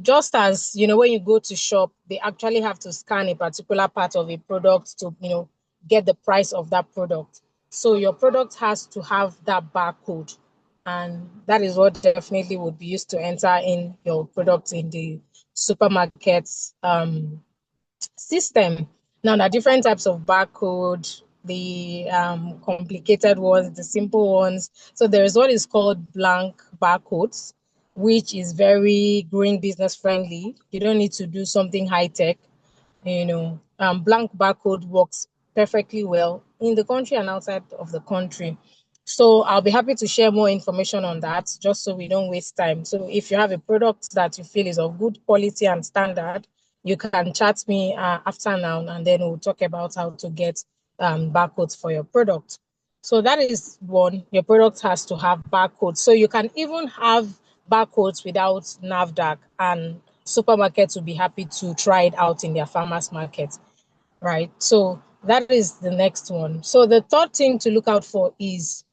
Just as, when you go to shop, they actually have to scan a particular part of a product to, get the price of that product. So your product has to have that barcode. And that is what definitely would be used to enter in your product in the supermarkets system. Now, there are different types of barcode, the complicated ones, the simple ones. So there is what is called blank barcodes, which is very green business friendly. You don't need to do something high tech. Blank barcode works perfectly well in the country and outside of the country. So I'll be happy to share more information on that just so we don't waste time. So if you have a product that you feel is of good quality and standard, you can chat me after now, and then we'll talk about how to get barcodes for your product. So that is one. Your product has to have barcodes. So you can even have barcodes without NAFDAC, and supermarkets will be happy to try it out in their farmers market, right? So that is the next one. So the third thing to look out for is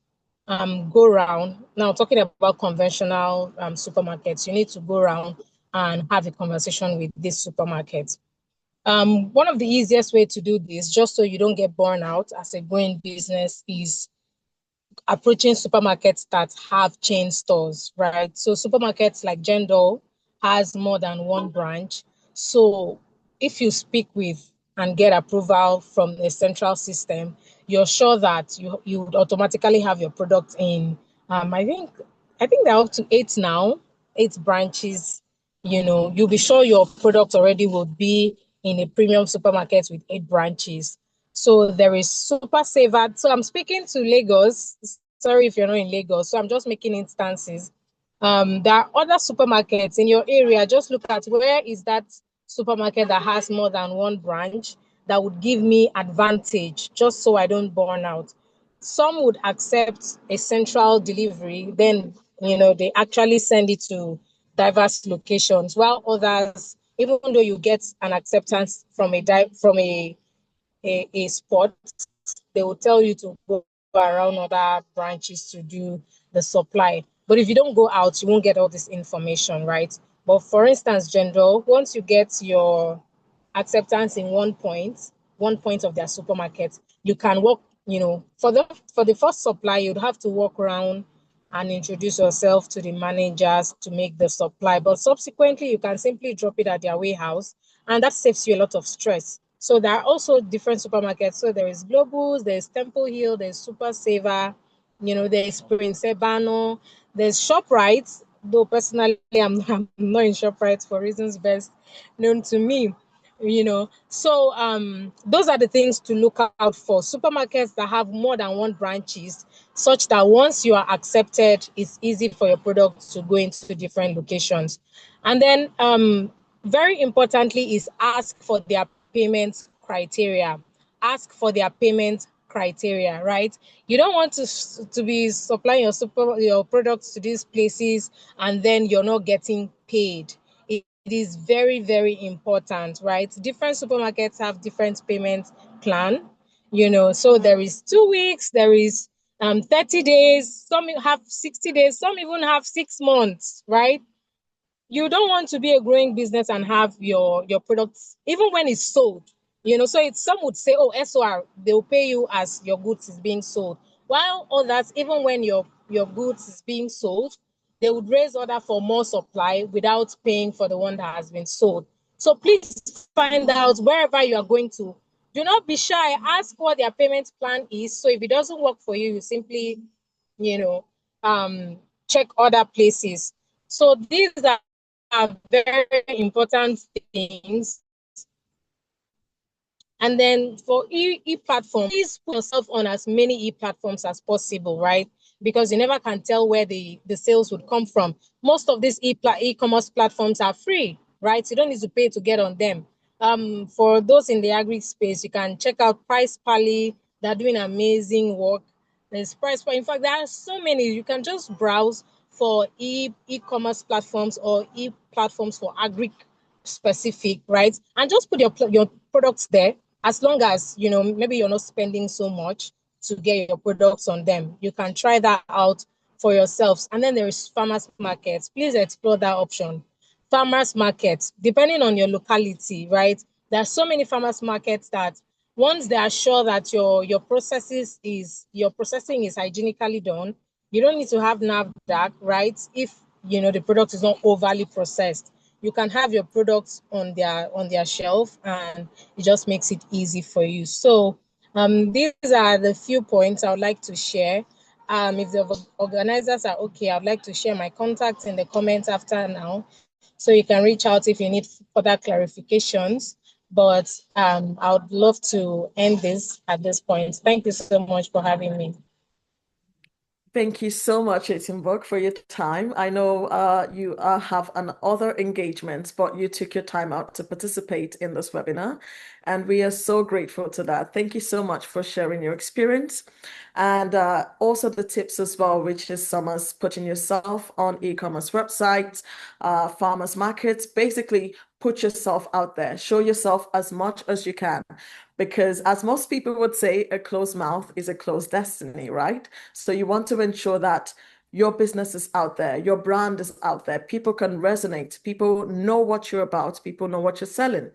go around. Now, talking about conventional supermarkets, you need to go around and have a conversation with this supermarket. One of the easiest way to do this, just so you don't get burned out as a growing business, is approaching supermarkets that have chain stores, right? So supermarkets like Jendol has more than one branch. So if you speak with and get approval from a central system, you're sure that you would automatically have your product in. I think they're up to eight now, eight branches. You'll be sure your product already would be in a premium supermarket with eight branches. So there is Super Saver. So I'm speaking to Lagos. Sorry if you're not in Lagos. So I'm just making instances. There are other supermarkets in your area. Just look at where is that supermarket that has more than one branch that would give me advantage just so I don't burn out. Some would accept a central delivery, then they actually send it to diverse locations, while others, even though you get an acceptance from a spot, they will tell you to go around other branches to do the supply. But if you don't go out, you won't get all this information, right? But for instance, general, once you get your acceptance in one point of their supermarket, you can walk, for the first supply, you'd have to walk around and introduce yourself to the managers to make the supply. But subsequently, you can simply drop it at their warehouse, and that saves you a lot of stress. So there are also different supermarkets. So there is Globus, there's Temple Hill, there's Super Saver, there's Prince Ebano, there's ShopRite, though personally I'm not in ShopRite for reasons best known to me. So those are the things to look out for. Supermarkets that have more than one branches, such that once you are accepted, it's easy for your product to go into different locations. And then very importantly is ask for their payment criteria. Ask for their payment criteria, right? You don't want to be supplying your products to these places and then you're not getting paid. It is very, very important, right? Different supermarkets have different payment plan, so there is 2 weeks, there is 30 days, some have 60 days, some even have 6 months, right? You don't want to be a growing business and have your products even when it's sold. So it's, some would say, oh, SOR, they'll pay you as your goods is being sold, while others, even when your goods is being sold, they would raise order for more supply without paying for the one that has been sold. So please find out wherever you are going to. Do not be shy. Ask what their payment plan is. So if it doesn't work for you, you simply, you know, check other places. So these are very important things. And then for e-platform, please put yourself on as many e-platforms as possible, right? Because you never can tell where the sales would come from. Most of these e-commerce platforms are free, right? You don't need to pay to get on them. For those in the agri space, you can check out Price Pally. They're doing amazing work. There's Price Pally. In fact, there are so many. You can just browse for e-commerce platforms or e-platforms for agri specific, right? And just put your products there, as long as maybe you're not spending so much to get your products on them. You can try that out for yourselves. And then there is farmers markets. Please explore that option. Farmers markets, depending on your locality, right? There are so many farmers markets that once they are sure that your processing is hygienically done, You don't need to have NAFDAC, right? If the product is not overly processed, you can have your products on their shelf, and it just makes it easy for you. So these are the few points I would like to share. If the organizers are okay, I'd like to share my contacts in the comments after now, so you can reach out if you need further clarifications. But I would love to end this at this point. Thank you so much for having me. Thank you so much, Etimborg, for your time. I know you have other engagements, but you took your time out to participate in this webinar, and we are so grateful to that. Thank you so much for sharing your experience and also the tips as well, which is some as putting yourself on e-commerce websites, farmers markets, basically put yourself out there, show yourself as much as you can. Because as most people would say, a closed mouth is a closed destiny, right? So you want to ensure that your business is out there, your brand is out there, people can resonate, people know what you're about, people know what you're selling,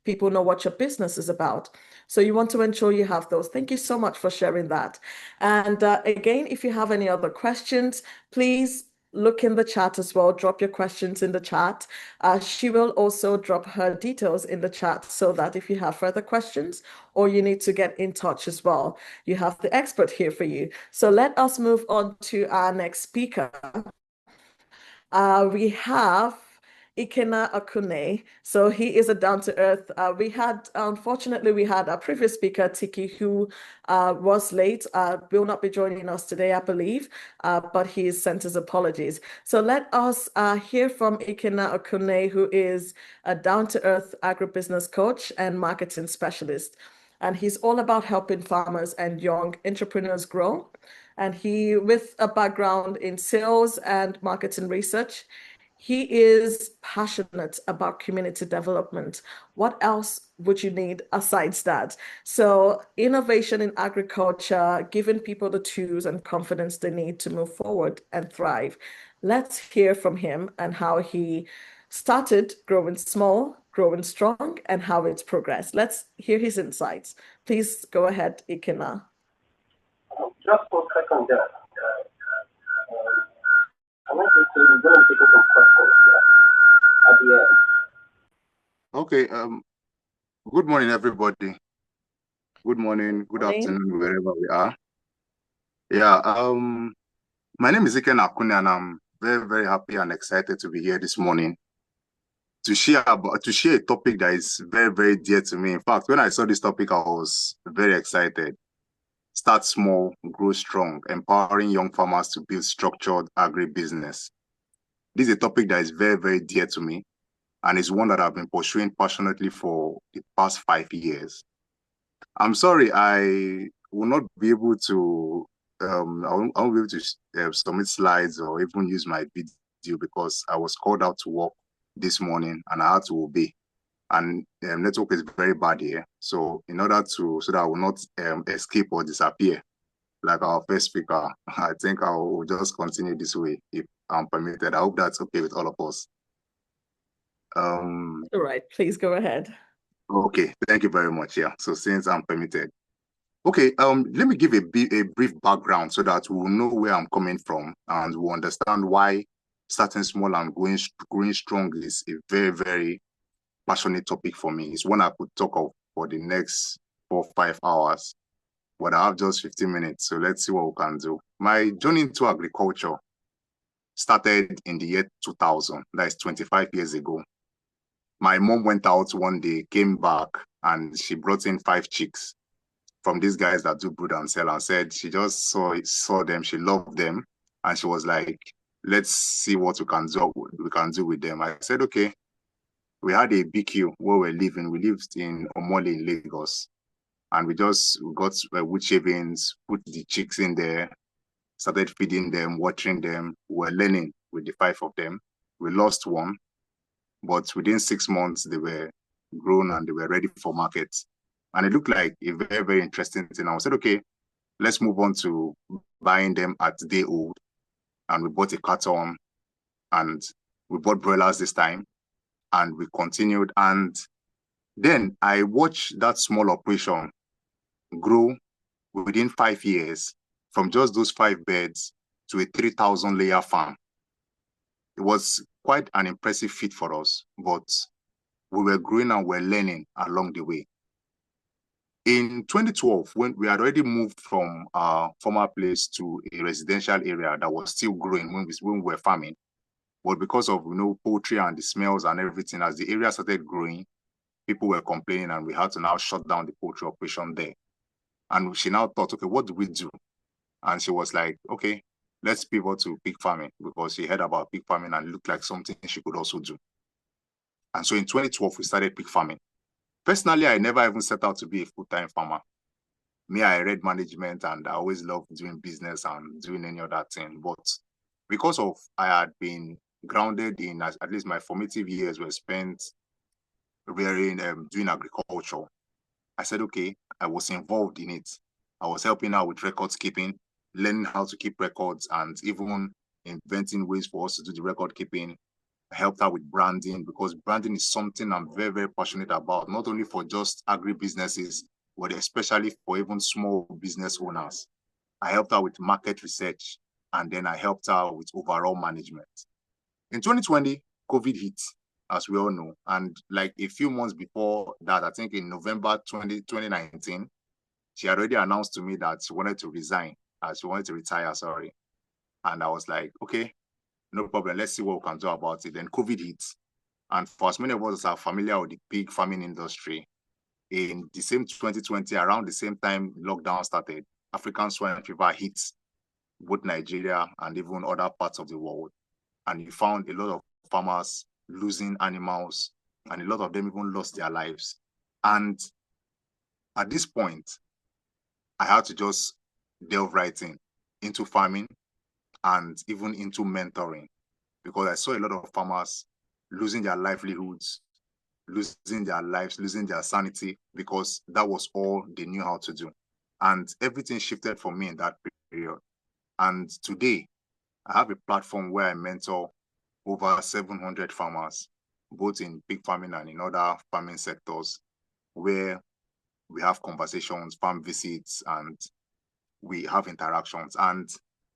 people know what your business is about. So you want to ensure you have those. Thank you so much for sharing that. And again, if you have any other questions, please look in the chat as well. Drop your questions in the chat. She will also drop her details in the chat so that if you have further questions or you need to get in touch as well, you have the expert here for you. So let us move on to our next speaker. We have Ikena Akune. So he is a down-to-earth. Unfortunately, we had our previous speaker, Tiki, who was late, will not be joining us today, I believe, but he sent his apologies. So let us hear from Ikena Akune, who is a down-to-earth agribusiness coach and marketing specialist. And he's all about helping farmers and young entrepreneurs grow. And he, with a background in sales and marketing research, he is passionate about community development. What else would you need aside that? So, innovation in agriculture, giving people the tools and confidence they need to move forward and thrive. Let's hear from him and how he started growing small, growing strong, and how it's progressed. Let's hear his insights. Please go ahead, Ikena. Just for a second there. I want to say we're going to take some questions at the end. Okay. Good morning, everybody. Good morning, good afternoon, wherever we are. Yeah. My name is Iken Akune, and I'm very, very happy and excited to be here this morning to share a topic that is very, very dear to me. In fact, when I saw this topic, I was very excited. Start small, grow strong, empowering young farmers to build structured agribusiness. This is a topic that is very, very dear to me, and it's one that I've been pursuing passionately for the past 5 years. I'm sorry, I will not be able to, I won't be able to submit slides or even use my video because I was called out to work this morning and I had to obey. And network is very bad here. So in order so that I will not escape or disappear, like our first speaker, I think I will just continue this way if I'm permitted. I hope that's okay with all of us. All right, please go ahead. Okay, thank you very much. Yeah, so since I'm permitted. Okay, let me give a brief background so that we'll know where I'm coming from and we'll understand why starting small and growing strong is a very, very passionate topic for me. It's one I could talk of for the next 4 or 5 hours, but I have just 15 minutes, so let's see what we can do. My journey into agriculture started in the year 2000, that is 25 years ago. My mom went out one day, came back, and she brought in 5 chicks from these guys that do brood and sell, and said she just saw them, she loved them, and she was like, let's see what we can do with them. I said, okay. We had a BQ where we're living. We lived in Omole in Lagos, and we got wood shavings, put the chicks in there, started feeding them, watering them. We were learning with the 5 of them. We lost one, but within 6 months, they were grown and they were ready for market. And it looked like a very, very interesting thing. I said, okay, let's move on to buying them at day old. And we bought a carton and we bought broilers this time and we continued. And then I watched that small operation grow within 5 years from just those 5 birds to a 3,000 layer farm. It was quite an impressive feat for us, but we were growing and we're learning along the way. In 2012, when we had already moved from our former place to a residential area that was still growing when we were farming, but because of poultry and the smells and everything, as the area started growing, people were complaining and we had to now shut down the poultry operation there. And she now thought, okay, what do we do? And she was like, okay, let's pivot to pig farming, because she heard about pig farming and it looked like something she could also do. And so in 2012, we started pig farming. Personally, I never even set out to be a full-time farmer. Me, I read management and I always loved doing business and doing any other thing. But because of I had been grounded in, at least my formative years were spent doing agriculture, I said, okay, I was involved in it. I was helping out with records keeping, learning how to keep records, and even inventing ways for us to do the record keeping. I helped out with branding, because branding is something I'm very, very passionate about, not only for just agribusinesses, but especially for even small business owners. I helped out with market research, and then I helped out with overall management. In 2020, COVID hit, as we all know. And like a few months before that, I think in November 2019, she had already announced to me that she wanted to resign, she wanted to retire, sorry. And I was like, okay, no problem. Let's see what we can do about it. Then COVID hit. And for as many of us are familiar with the pig farming industry, in the same 2020, around the same time lockdown started, African swine fever hit both Nigeria and even other parts of the world. And you found a lot of farmers losing animals, and a lot of them even lost their lives. And at this point, I had to just delve right into farming and even into mentoring, because I saw a lot of farmers losing their livelihoods, losing their lives, losing their sanity, because that was all they knew how to do. And everything shifted for me in that period. And today, I have a platform where I mentor over 700 farmers, both in pig farming and in other farming sectors, where we have conversations, farm visits, and we have interactions. And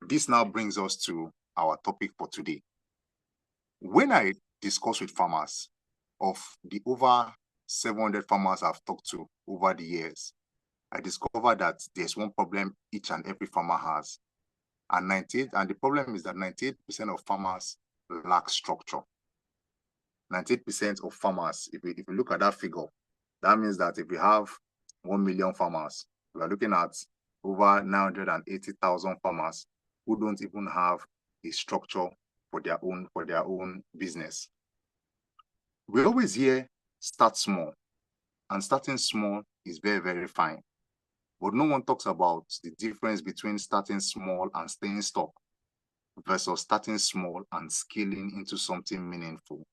this now brings us to our topic for today. When I discuss with farmers, of the over 700 farmers I've talked to over the years, I discovered that there's one problem each and every farmer has. And the problem is that 98% of farmers lack structure. 98% of farmers, if you look at that figure, that means that if we have 1 million farmers, we are looking at over 980,000 farmers who don't even have a structure for their own business. We always hear start small, and starting small is very, very fine. But no one talks about the difference between starting small and staying stuck versus starting small and scaling into something meaningful,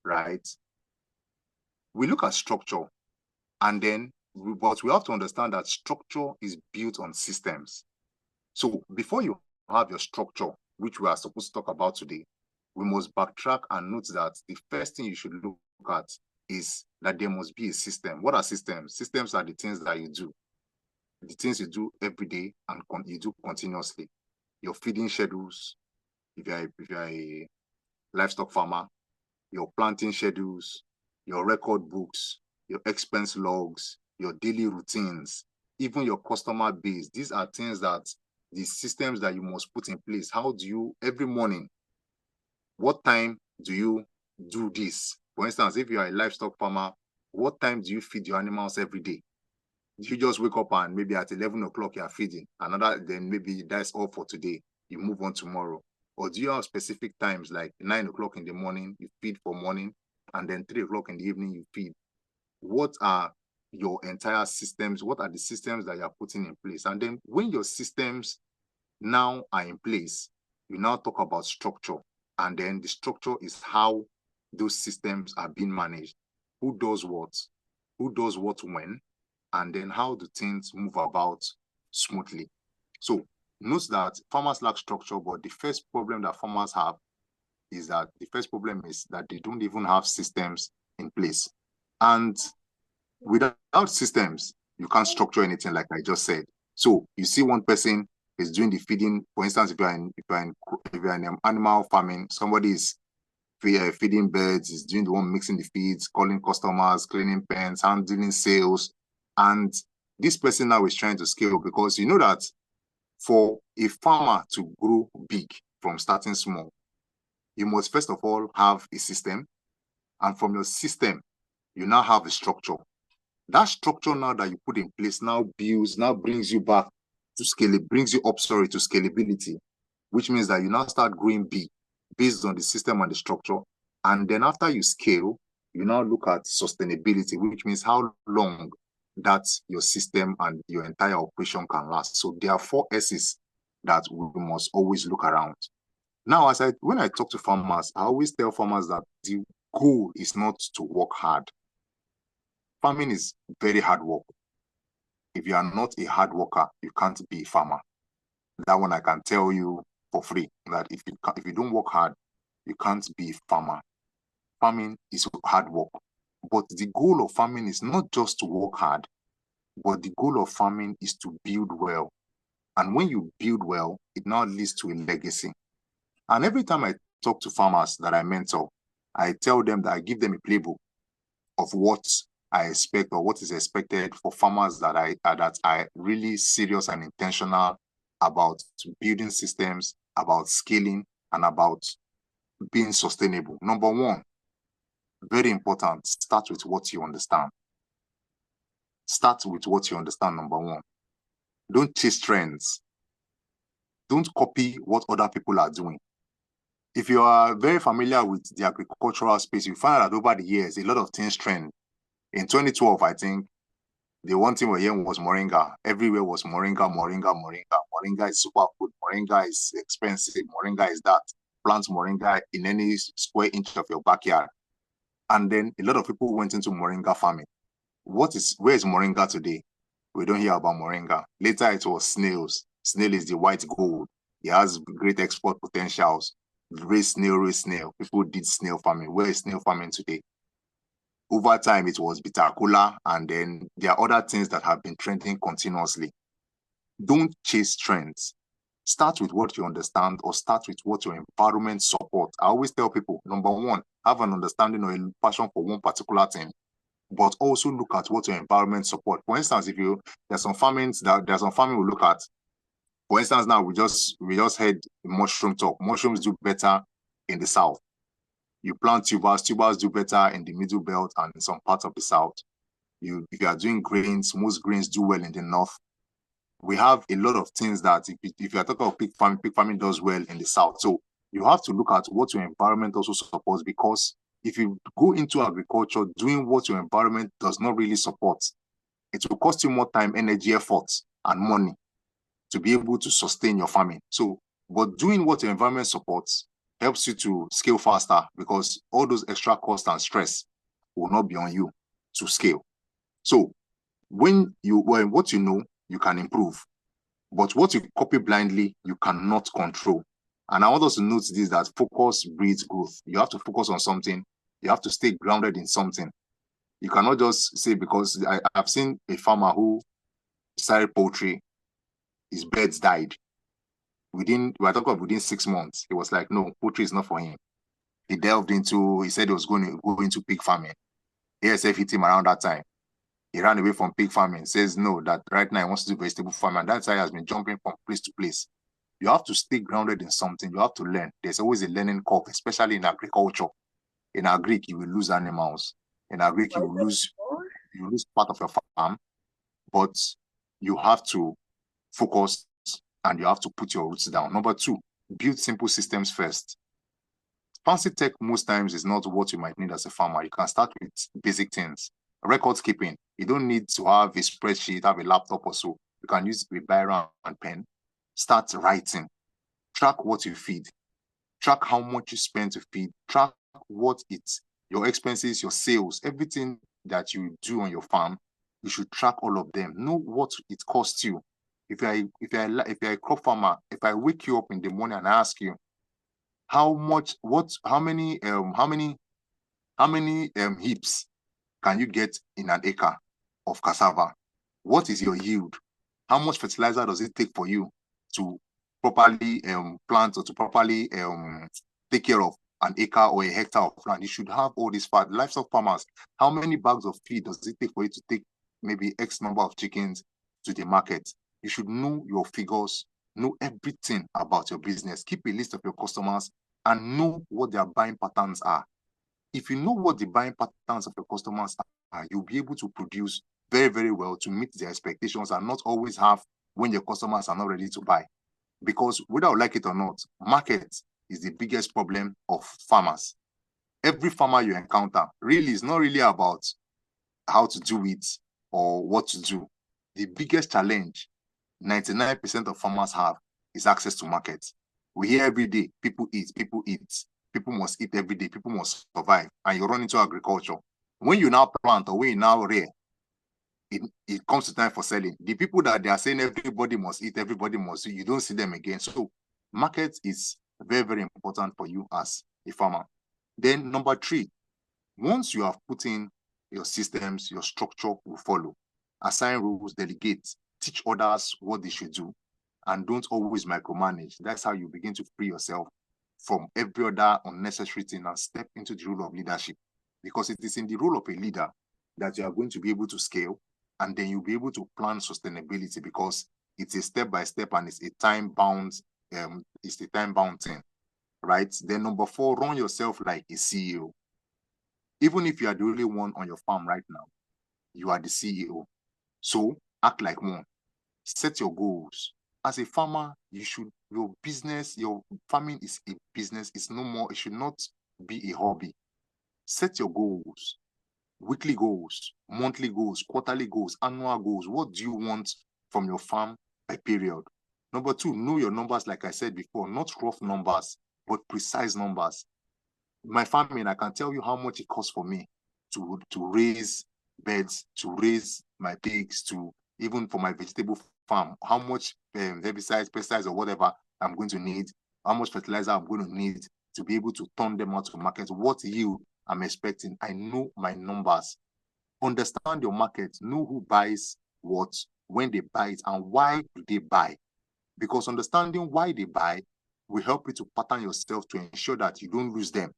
right? We look at structure, and then, but we have to understand that structure is built on systems. So before you have your structure, which we are supposed to talk about today, we must backtrack and note that the first thing you should look at is that there must be a system. What are systems? Systems are the things that you do, the things you do every day and you do continuously. Your feeding schedules, if you're a livestock farmer, your planting schedules, your record books, your expense logs, your daily routines, even your customer base. These are things that the systems that you must put in place. How do you, every morning, what time do you do this? For instance, if you are a livestock farmer, what time do you feed your animals every day? You just wake up and maybe at 11 o'clock you are feeding, then maybe that's all for today. You move on tomorrow. Or do you have specific times like 9 o'clock in the morning, you feed for morning, and then 3 o'clock in the evening, you feed? What are your entire systems? What are the systems that you're putting in place? And then when your systems now are in place, you now talk about structure. And then the structure is how those systems are being managed. Who does what when, and then how do things move about smoothly. So note that farmers lack structure, but the first problem that farmers have is that they don't even have systems in place. And without systems, you can't structure anything, like I just said. So you see one person is doing the feeding. For instance, if you're in animal farming, somebody is feeding birds, is doing the one mixing the feeds, calling customers, cleaning pens, handling sales. And this person now is trying to scale, because you know that for a farmer to grow big from starting small, you must first of all have a system. And from your system, you now have a structure. That structure now that you put in place now brings you back to scale. It brings you up, sorry, to scalability, which means that you now start growing big based on the system and the structure. And then after you scale, you now look at sustainability, which means how long that your system and your entire operation can last. So there are 4 S's that we must always look around. Now, when I talk to farmers, I always tell farmers that the goal is not to work hard. Farming is very hard work. If you are not a hard worker, you can't be a farmer. That one I can tell you for free, that if you don't work hard, you can't be a farmer. Farming is hard work. But the goal of farming is not just to work hard, but the goal of farming is to build well. And when you build well, it now leads to a legacy. And every time I talk to farmers that I mentor, I tell them that I give them a playbook of what I expect or what is expected for farmers that are really serious and intentional about building systems, about scaling, and about being sustainable. Number one, very important, start with what you understand. Start with what you understand, number one. Don't chase trends. Don't copy what other people are doing. If you are very familiar with the agricultural space, you find out that over the years, a lot of things trend. In 2012, I think, the one thing we're hearing was moringa. Everywhere was moringa, moringa, moringa. Moringa is super food. Moringa is expensive. Moringa is that. Plant moringa in any square inch of your backyard. And then a lot of people went into moringa farming. Where is moringa today? We don't hear about moringa. Later, it was snails. Snail is the white gold. It has great export potentials. Raise snail. People did snail farming. Where is snail farming today? Over time, it was bitter cola, and then there are other things that have been trending continuously. Don't chase trends. Start with what you understand, or start with what your environment supports. I always tell people, number one, have an understanding or a passion for one particular thing, but also look at what your environment supports. For instance, there's some farming we look at. For instance, now we just had mushroom talk. Mushrooms do better in the south. You plant tubers do better in the middle belt and in some parts of the south. If you are doing grains, most grains do well in the north. We have a lot of things that if you are talking about pig farming does well in the south. So you have to look at what your environment also supports, because if you go into agriculture doing what your environment does not really support, it will cost you more time, energy, effort, and money to be able to sustain your farming. So, but doing what your environment supports helps you to scale faster, because all those extra costs and stress will not be on you to scale. So what you know, you can improve, but what you copy blindly, you cannot control. And I want us to note this, that focus breeds growth. You have to focus on something. You have to stay grounded in something. You cannot just say, because I've seen a farmer who started poultry, his birds died. We're talking about within 6 months. He was like, no, poultry is not for him. He said he was going to go into pig farming. ASF hit him around that time. He ran away from pig farming, says no, that right now he wants to do vegetable farming. And that's why he has been jumping from place to place. You have to stay grounded in something. You have to learn. There's always a learning curve, especially in agriculture. In agric, you will lose animals. In agric, you will lose part of your farm, but you have to focus and you have to put your roots down. Number two, build simple systems first. Fancy tech most times is not what you might need as a farmer. You can start with basic things. Records keeping. You don't need to have a spreadsheet, have a laptop or so. You can use a biro and pen. Start writing. Track what you feed. Track how much you spend to feed. Track your expenses, your sales, everything that you do on your farm. You should track all of them. Know what it costs you. If you're a crop farmer, if I wake you up in the morning and I ask you how many heaps can you get in an acre of cassava? What is your yield? How much fertilizer does it take for you to properly plant or to properly take care of an acre or a hectare of land. You should have all these facts. Livestock farmers, how many bags of feed does it take for you to take maybe X number of chickens to the market? You should know your figures, know everything about your business. Keep a list of your customers and know what their buying patterns are. If you know what the buying patterns of your customers are, you'll be able to produce very, very well to meet their expectations and not always have when your customers are not ready to buy. Because whether I like it or not, market is the biggest problem of farmers. Every farmer you encounter really is not really about how to do it or what to do. The biggest challenge 99% of farmers have is access to market. We hear every day, people eat, people must eat every day, people must survive, and you run into agriculture. When you now plant or when you now rear, it comes to time for selling. The people that they are saying everybody must eat, everybody must eat, you don't see them again. So market is very, very important for you as a farmer. Then number 3, once you have put in your systems, your structure will follow. Assign rules, delegate, teach others what they should do, and don't always micromanage. That's how you begin to free yourself from every other unnecessary thing and step into the role of leadership. Because it is in the role of a leader that you are going to be able to scale, and then you'll be able to plan sustainability because it's a step-by-step and it's a time-bound thing, right? Then number 4, run yourself like a CEO. Even if you are the only one on your farm right now, you are the CEO. So act like one. Set your goals. As a farmer, your farming is a business. It's no more, it should not be a hobby. Set your goals, weekly goals, monthly goals, quarterly goals, annual goals. What do you want from your farm by period? Number 2, know your numbers, like I said before, not rough numbers, but precise numbers. My farming, I can tell you how much it costs for me to raise birds, to raise my pigs, to even for my vegetable farm, how much herbicides, pesticides, or whatever I'm going to need, how much fertilizer I'm going to need to be able to turn them out to market, what yield I'm expecting. I know my numbers. Understand your market, know who buys what, when they buy it, and why do they buy. Because understanding why they buy will help you to pattern yourself to ensure that you don't lose them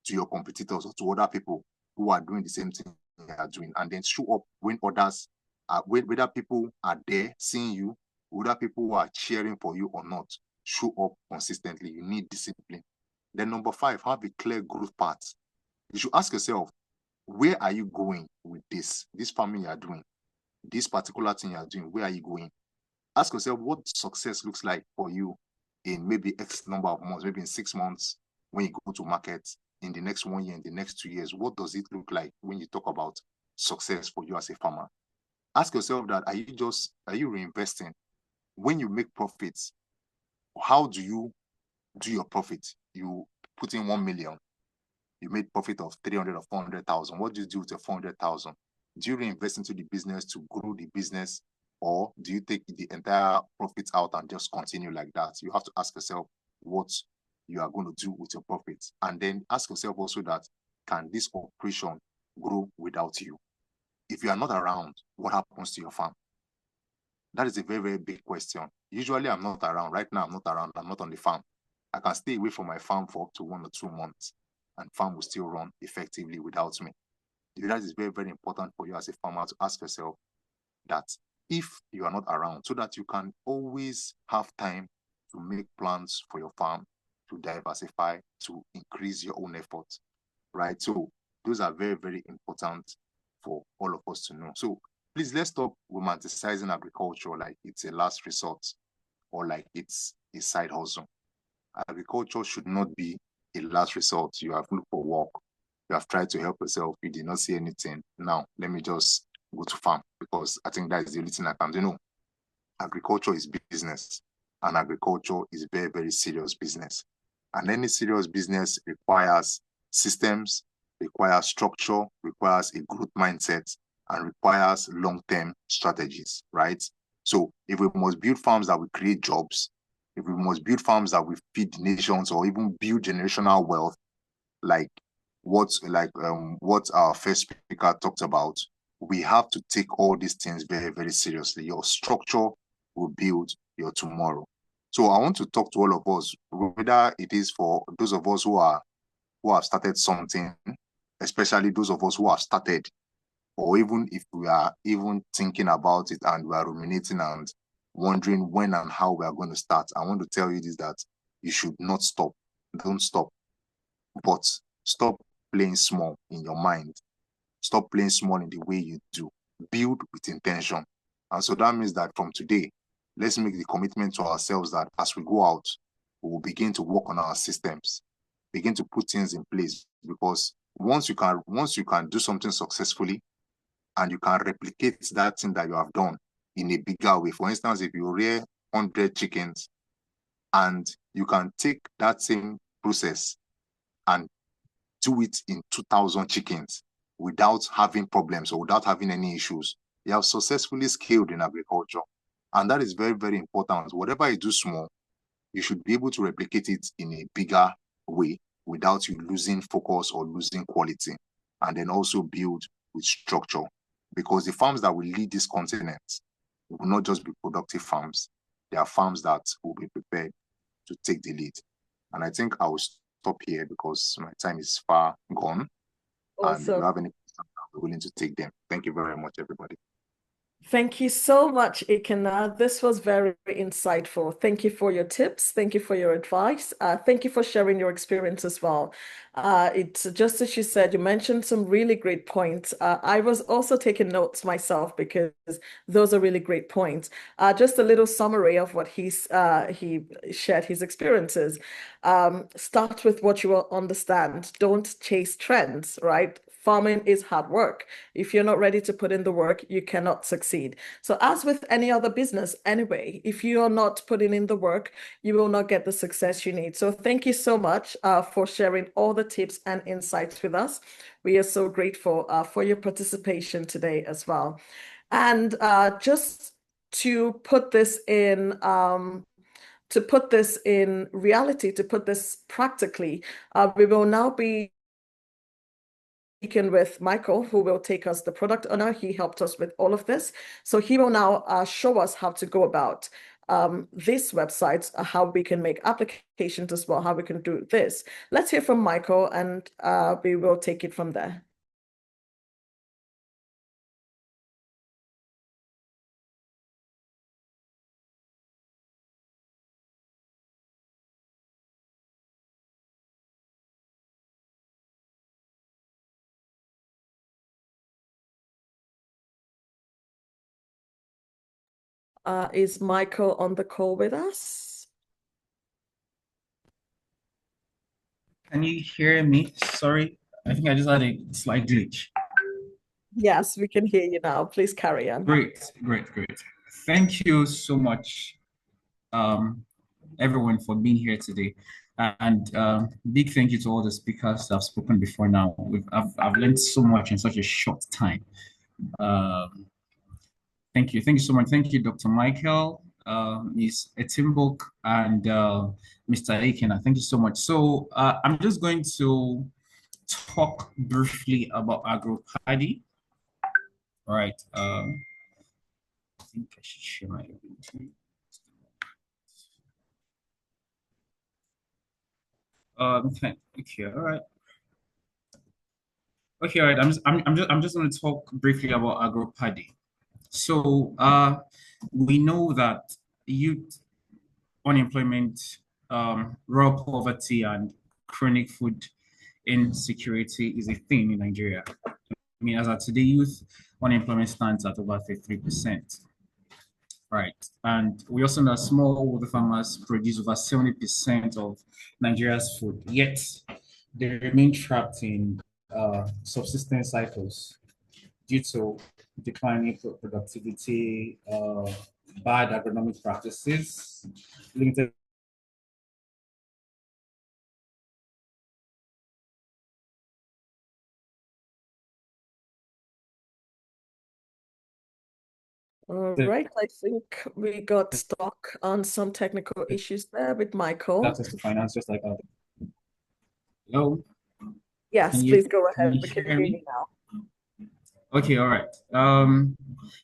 to your competitors or to other people who are doing the same thing you are doing, and then show up when others are, whether people are there seeing you, whether people who are cheering for you or not. Show up consistently. You need discipline. Then number 5, have a clear growth path. You should ask yourself, where are you going with this farming you are doing, this particular thing you are doing? Where are you going? Ask yourself what success looks like for you in maybe X number of months, maybe in 6 months when you go to market, in the next 1 year, in the next 2 years. What does it look like when you talk about success for you as a farmer? Ask yourself that, are you reinvesting? When you make profits, how do you do your profit? You put in 1 million, you made profit of 300 or 400,000. What do you do with your 400,000? Do you reinvest into the business to grow the business, or do you take the entire profits out and just continue like that? You have to ask yourself what you are going to do with your profits, and then ask yourself also that, can this operation grow without you? If you are not around, what happens to your farm? That is a very, very big question. Usually I'm not around. Right now I'm not around. I'm not on the farm. I can stay away from my farm for up to 1 or 2 months, and farm will still run effectively without me. That is very, very important for you as a farmer to ask yourself that, if you are not around, so that you can always have time to make plans for your farm, to diversify, to increase your own efforts, right? So those are very, very important for all of us to know. So please, let's stop romanticizing agriculture like it's a last resort or like it's a side hustle. Agriculture should not be a last resort. You have looked for work, you have tried to help yourself, you did not see anything. Now, let me just go to farm because I think that is the only thing I can do. No, agriculture is business, and agriculture is very, very serious business. And any serious business requires systems, requires structure, requires a growth mindset, and requires long-term strategies, right? So if we must build farms that will create jobs, if we must build farms that will feed nations or even build generational wealth, like what our first speaker talked about, we have to take all these things very, very seriously. Your structure will build your tomorrow. So I want to talk to all of us, whether it is for those of us who have started something, especially those of us who have started, or even if we are even thinking about it and we are ruminating and wondering when and how we are going to start. I want to tell you this, that you should not stop. Don't stop, but stop playing small in your mind. Stop playing small in the way you do. Build with intention. And so that means that from today, let's make the commitment to ourselves that as we go out, we will begin to work on our systems, begin to put things in place. Because once you can do something successfully and you can replicate that thing that you have done in a bigger way. For instance, if you rear 100 chickens and you can take that same process and do it in 2,000 chickens without having problems or without having any issues, you have successfully scaled in agriculture. And that is very, very important. Whatever you do small, you should be able to replicate it in a bigger way without you losing focus or losing quality. And then also build with structure. Because the farms that will lead this continent will not just be productive farms. They are farms that will be prepared to take the lead. And I think I will stop here because my time is far gone. And if you Awesome. have any questions, I'll be willing to take them. Thank you very much, everybody. Thank you so much, Ikena. This was very insightful. Thank you for your tips. Thank you for your advice. Thank you for sharing your experience as well. It's just as you said, you mentioned some really great points. I was also taking notes myself because those are really great points. Just a little summary of what he shared his experiences. Start with what you will understand. Don't chase trends, right? Farming is hard work. If you're not ready to put in the work, you cannot succeed. So, as with any other business, anyway, if you are not putting in the work, you will not get the success you need. So, thank you so much for sharing all the tips and insights with us. We are so grateful for your participation today as well. And just to put this in, reality, to put this practically, we will now be speaking with Michael, who will take us the product owner. He helped us with all of this. So he will now show us how to go about this website, how we can make applications as well, how we can do this. Let's hear from Michael and we will take it from there. Is Michael on the call with us? Can you hear me? Sorry, I think I just had a slight glitch. Yes, we can hear you now. Please carry on. Great. Thank you so much, everyone, for being here today. And big thank you to all the speakers that have spoken before now. I've learned so much in such a short time. Thank you so much. Thank you, Dr. Michael, Ms. Etimbok, and Mr. Aikena. Thank you so much. So I'm just going to talk briefly about AgroPadi. All right. I think I should share my ability. Okay, all right. Okay, all right. I'm just going to talk briefly about AgroPadi. So, we know that youth unemployment, rural poverty, and chronic food insecurity is a thing in Nigeria. I mean, as of today, youth unemployment stands at over 33%. Right. And we also know that smallholder farmers produce over 70% of Nigeria's food, yet they remain trapped in subsistence cycles due to declining productivity, bad agronomic practices, limited. All right, I think we got stuck on some technical issues there with Michael. Access to finance, just like hello, Yes, can please you go can ahead. you We can hear hear me? you now. Okay, all right.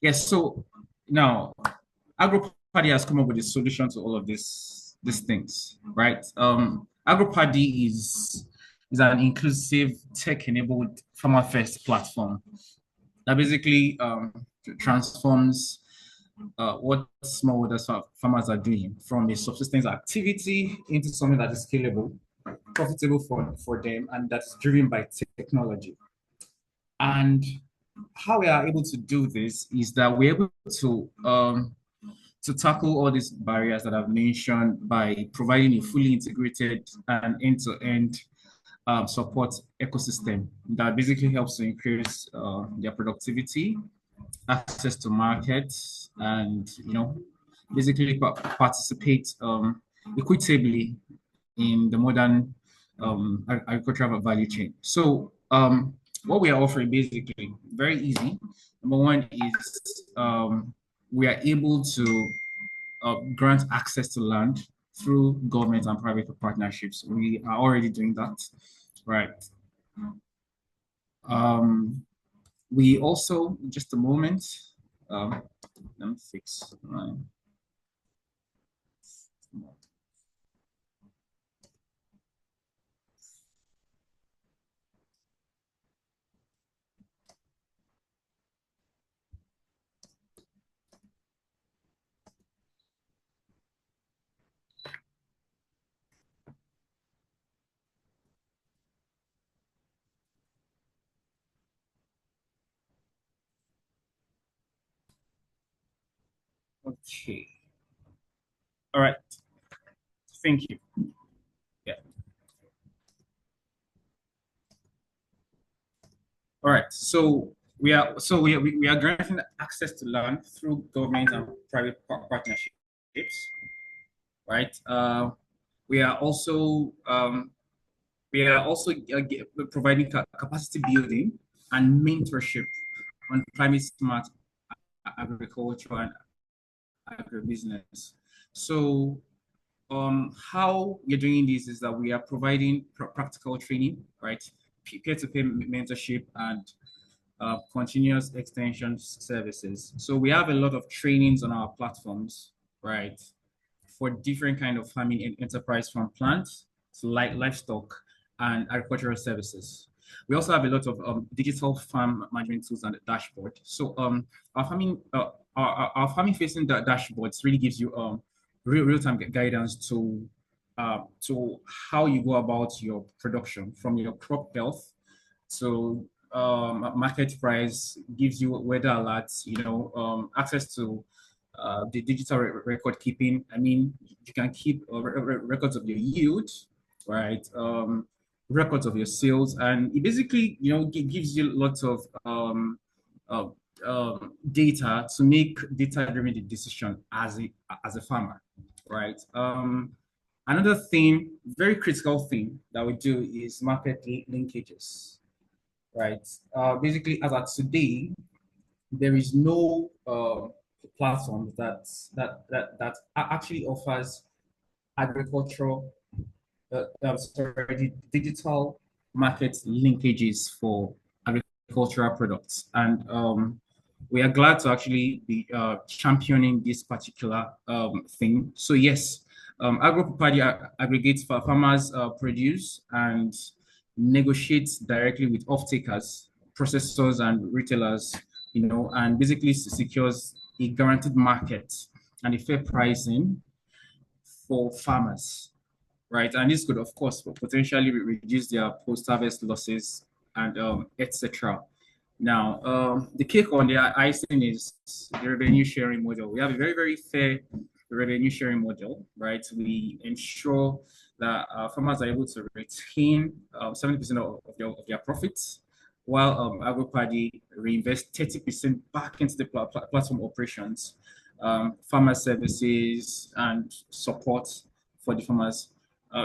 Yes, so now AgroPadi AgroPadi has come up with a solution to all of these things, right? AgroPadi is an inclusive, tech-enabled farmer-first platform that basically transforms what smallholder farmers are doing from a subsistence activity into something that is scalable, profitable for them, and that's driven by technology. And how we are able to do this is that we're able to tackle all these barriers that I've mentioned by providing a fully integrated and end-to-end support ecosystem that basically helps to increase their productivity, access to markets, and basically participate equitably in the modern agricultural value chain. So what we are offering basically very easy. Number one is we are able to grant access to land through government and private partnerships. We are already doing that, right? We also, just a moment, let me fix my. Okay. All right. Thank you. Yeah. All right. So we are granting access to land through government and private partnerships, right? We are also providing capacity building and mentorship on climate smart agriculture and agribusiness. So how we're doing this is that we are providing practical training, right? Peer-to-peer mentorship and continuous extension services. So we have a lot of trainings on our platforms, right? For different kind of farming enterprise, from plants to livestock and agricultural services. We also have a lot of digital farm management tools and a dashboard. So our farming facing dashboards really gives you real-time guidance to how you go about your production, from your crop health to market price, gives you weather alerts, access to the digital record keeping. I mean, you can keep records of your yield, right? Records of your sales, and it basically, gives you lots of uh, data to make data-driven decision as a farmer, right? Another thing, very critical thing that we do is market linkages, right? Basically, as of today, there is no platform that actually offers agricultural, sorry, digital market linkages for agricultural products, and we are glad to actually be championing this particular thing. So yes, AgroPadi aggregates for farmers produce and negotiates directly with off-takers, processors, and retailers, and basically secures a guaranteed market and a fair pricing for farmers, right? And this could, of course, potentially reduce their post-harvest losses and etc. Now, the cake on the icing is the revenue sharing model. We have a very, very fair revenue sharing model, right? We ensure that farmers are able to retain 70% of their profits, while AgroPadi reinvest 30% back into the platform operations, farmer services, and support for the farmers.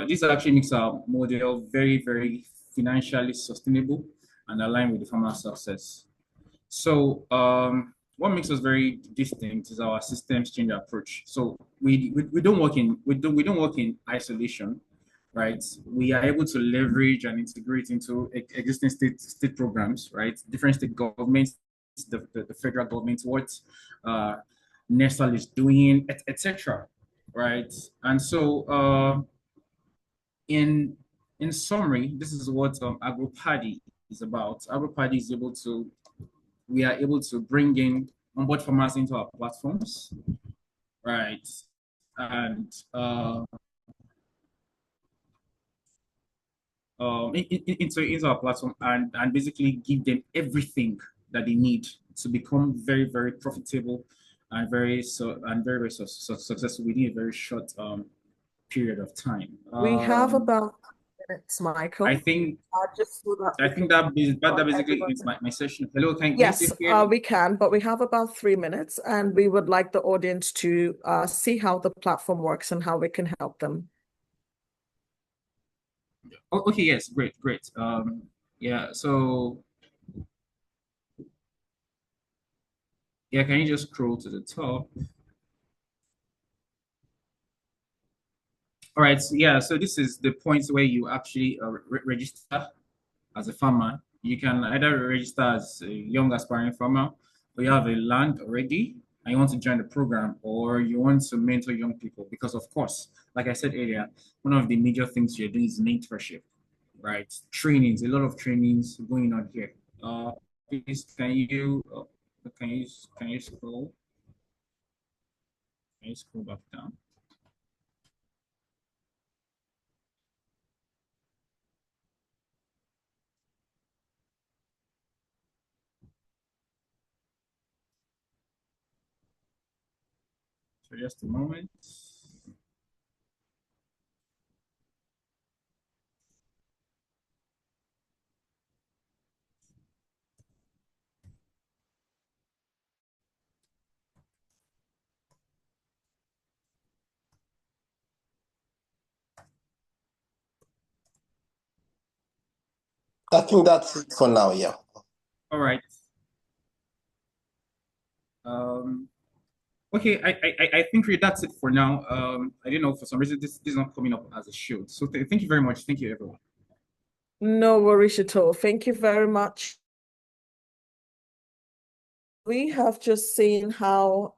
This actually makes our model very, very financially sustainable and aligned with the farmer's success. So what makes us very distinct is our systems change approach. So we don't work in isolation, right? We are able to leverage and integrate into existing state programs, right? Different state governments, the federal government, what Nestle is doing, etc. Right? And so, in summary, this is what AgroPadi is about. AgroPadi is able to, we are able to bring in onboard farmers into our platforms, right? And into our platform, and basically give them everything that they need to become very, very profitable and very successful within a very short period of time. We have about minutes, I Michael. think Just so that I we think can that on basically everyone's. ends my session. Hello, can you still Yes, hear me? we can, but we have about 3 minutes, and we would like the audience to see how the platform works and how we can help them. Oh, okay, yes, great, great. Yeah, so yeah, can you just scroll to the top? All right, so yeah, so this is the point where you actually register as a farmer. You can either register as a young aspiring farmer, or you have a land already and you want to join the program, or you want to mentor young people. Because of course, like I said earlier, one of the major things you're doing is mentorship, right? Trainings, a lot of trainings going on here. Please, can you can you scroll? Can you scroll back down? So just a moment. I think that's it for now. Yeah. All right. Um, okay, I think really that's it for now. I don't know, for some reason this is not coming up as it should. So thank you very much. Thank you, everyone. No worries at all. Thank you very much. We have just seen how,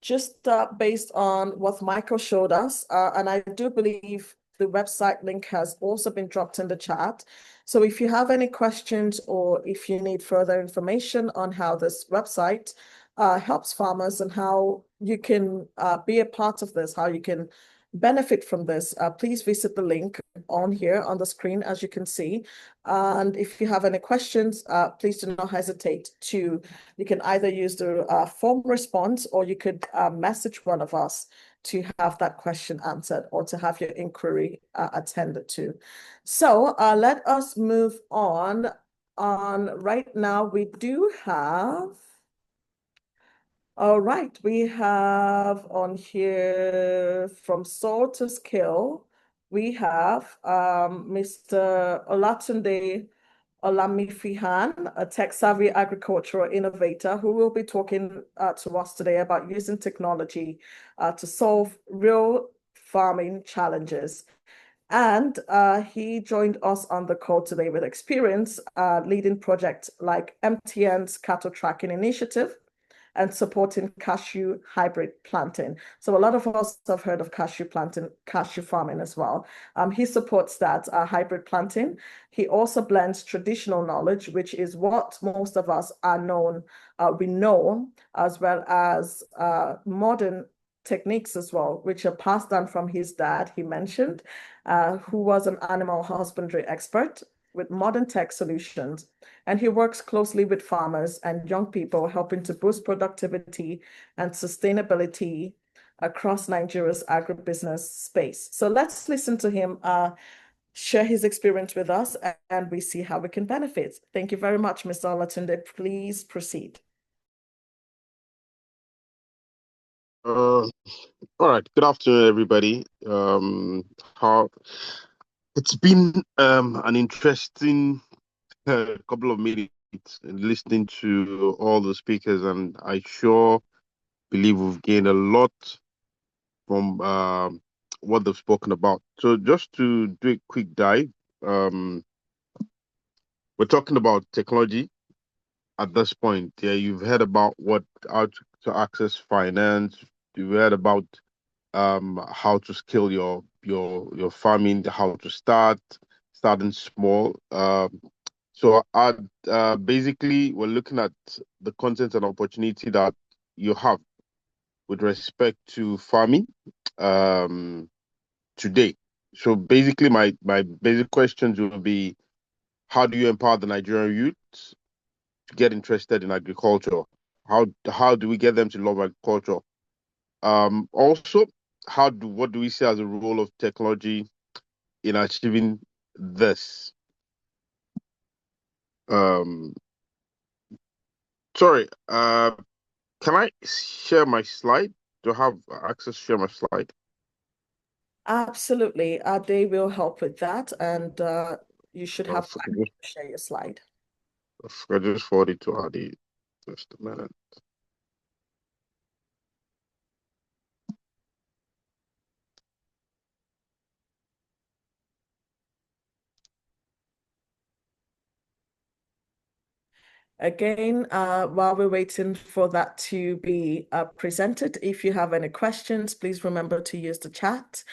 just based on what Michael showed us, and I do believe the website link has also been dropped in the chat. So if you have any questions or if you need further information on how this website helps farmers and how you can be a part of this, how you can benefit from this, please visit the link on here on the screen, as you can see. And if you have any questions, please do not hesitate to, you can either use the form response, or you could message one of us to have that question answered or to have your inquiry attended to. So let us move on. Right now, we do have, all right, we have on here from Soul to Skill, we have Mr. Olatunde Olamifihan, a tech-savvy agricultural innovator who will be talking to us today about using technology to solve real farming challenges. And he joined us on the call today with experience leading projects like MTN's cattle tracking initiative and supporting cashew hybrid planting. So a lot of us have heard of cashew planting, cashew farming as well. He supports that hybrid planting. He also blends traditional knowledge, which is what most of us are known, we know, as well as modern techniques as well, which are passed down from his dad, he mentioned, who was an animal husbandry expert with modern tech solutions. And he works closely with farmers and young people, helping to boost productivity and sustainability across Nigeria's agribusiness space. So let's listen to him share his experience with us, and we see how we can benefit. Thank you very much, Mr. Olatunde. Please proceed. All right. Good afternoon, everybody. How it's been an interesting couple of minutes listening to all the speakers, and I sure believe we've gained a lot from what they've spoken about. So just to do a quick dive, um, we're talking about technology at this point. Yeah, you've heard about how to access finance. We heard about how to scale your farming, how to starting small. So basically we're looking at the content and opportunity that you have with respect to farming um today. So basically my basic questions will be, how do you empower the Nigerian youth to get interested in agriculture? How do we get them to love agriculture? Also, what do we see as a role of technology in achieving this? Um, Sorry, can I share my slide? Do I have access to share my slide? Absolutely. They will help with that, and you should have If I time could just, to share your slide. if I just forward it to Adi, just a minute. Again, while we're waiting for that to be presented, if you have any questions, please remember to use the chat.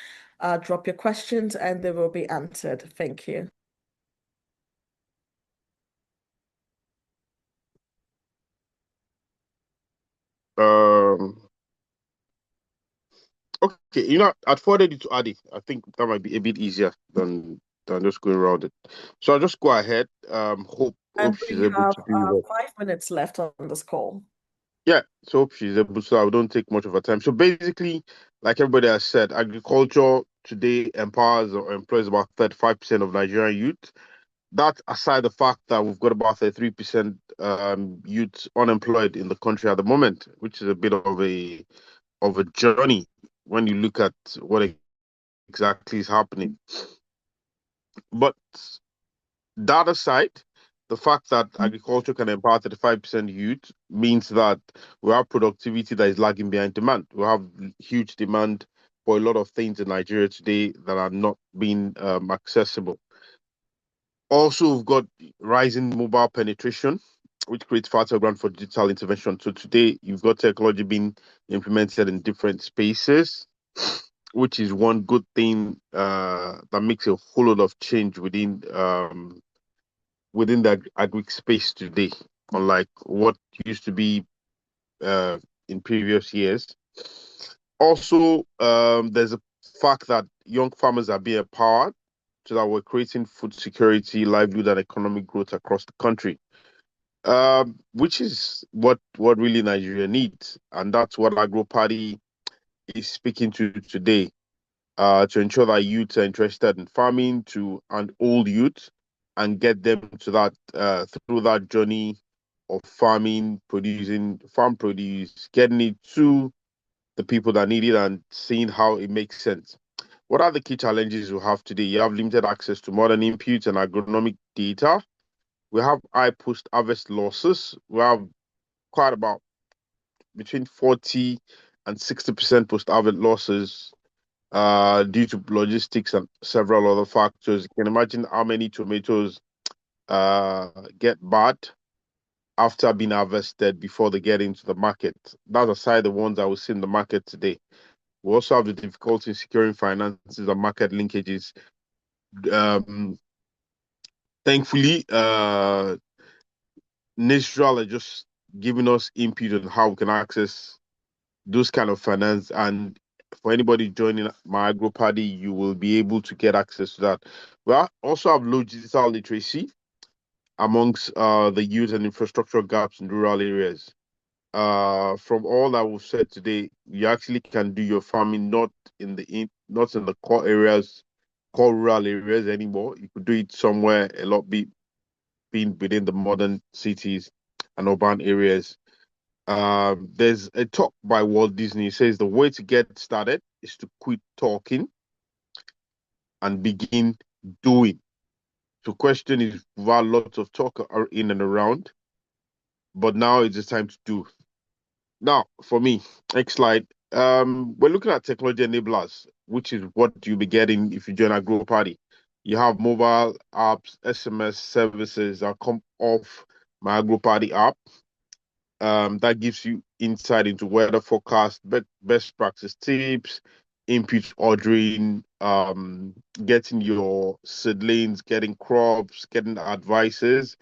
Drop your questions and they will be answered. Thank you. Um, okay, I'd forwarded it to Adi. I think that might be a bit easier than just going around it. So I'll just go ahead. Hope And she's we able have to do that. 5 minutes left on this call. Yeah, so hope she's able, so I don't take much of her time. So basically, like everybody has said, agriculture today empowers or employs about 35% of Nigerian youth. That aside the fact that we've got about 33% youth unemployed in the country at the moment, which is a bit of a journey when you look at what exactly is happening. But that aside, the fact that agriculture can empower 35% youth means that we have productivity that is lagging behind demand. We have huge demand for a lot of things in Nigeria today that are not being accessible. Also, we've got rising mobile penetration, which creates fertile ground for digital intervention. So today, you've got technology being implemented in different spaces, which is one good thing that makes a whole lot of change within the agri space today, unlike what used to be uh, in previous years. Also, there's a fact that young farmers are being empowered so that we're creating food security, livelihood, and economic growth across the country, which is what really Nigeria needs. And that's what AgroPadi is speaking to today, to ensure that youths are interested in farming and old youth and get them to that through that journey of farming, producing farm produce, getting it to the people that need it and seeing how it makes sense. What are the key challenges we have today? You have limited access to modern inputs and agronomic data. We have high post-harvest losses. We have quite about between 40 and 60% post-harvest losses due to logistics and several other factors. You can imagine how many tomatoes get bad after being harvested before they get into the market. That's aside the ones that we see in the market today. We also have the difficulty in securing finances and market linkages. Um, Thankfully, Nisral are just giving us input on how we can access those kind of finance. And for anybody joining MyAgroPadi, you will be able to get access to that. Also have low digital literacy amongst the youth and infrastructure gaps in rural areas. From all that we've said today, you actually can do your farming not in the core areas, core rural areas anymore. You could do it somewhere a lot being within the modern cities and urban areas. There's a talk by Walt Disney. It says the way to get started is to quit talking and begin doing. So, question is, we've had lots of talk in and around, but now it's just time to do. Now, for me, next slide. We're looking at technology enablers, which is what you'll be getting if you join a Grow Party. You have mobile apps, SMS services that come off my Agro Party app. That gives you insight into weather forecast, best practice tips, input ordering, getting your seedlings, getting crops, getting advices,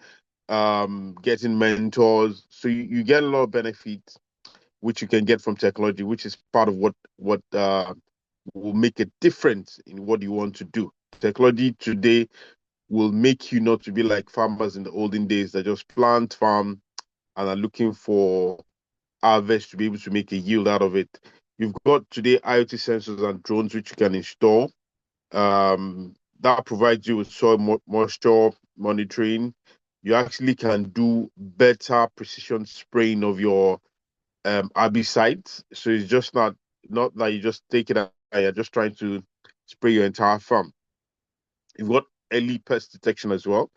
getting mentors. So you get a lot of benefits which you can get from technology, which is part of what will make a difference in what you want to do. Technology today will make you not to be like farmers in the olden days that just plant, farm, and are looking for harvest to be able to make a yield out of it. You've got today IoT sensors and drones which you can install. That provides you with soil moisture monitoring. You actually can do better precision spraying of your herbicides. So it's just not that you just take it and you're just trying to spray your entire farm. You've got early pest detection as well,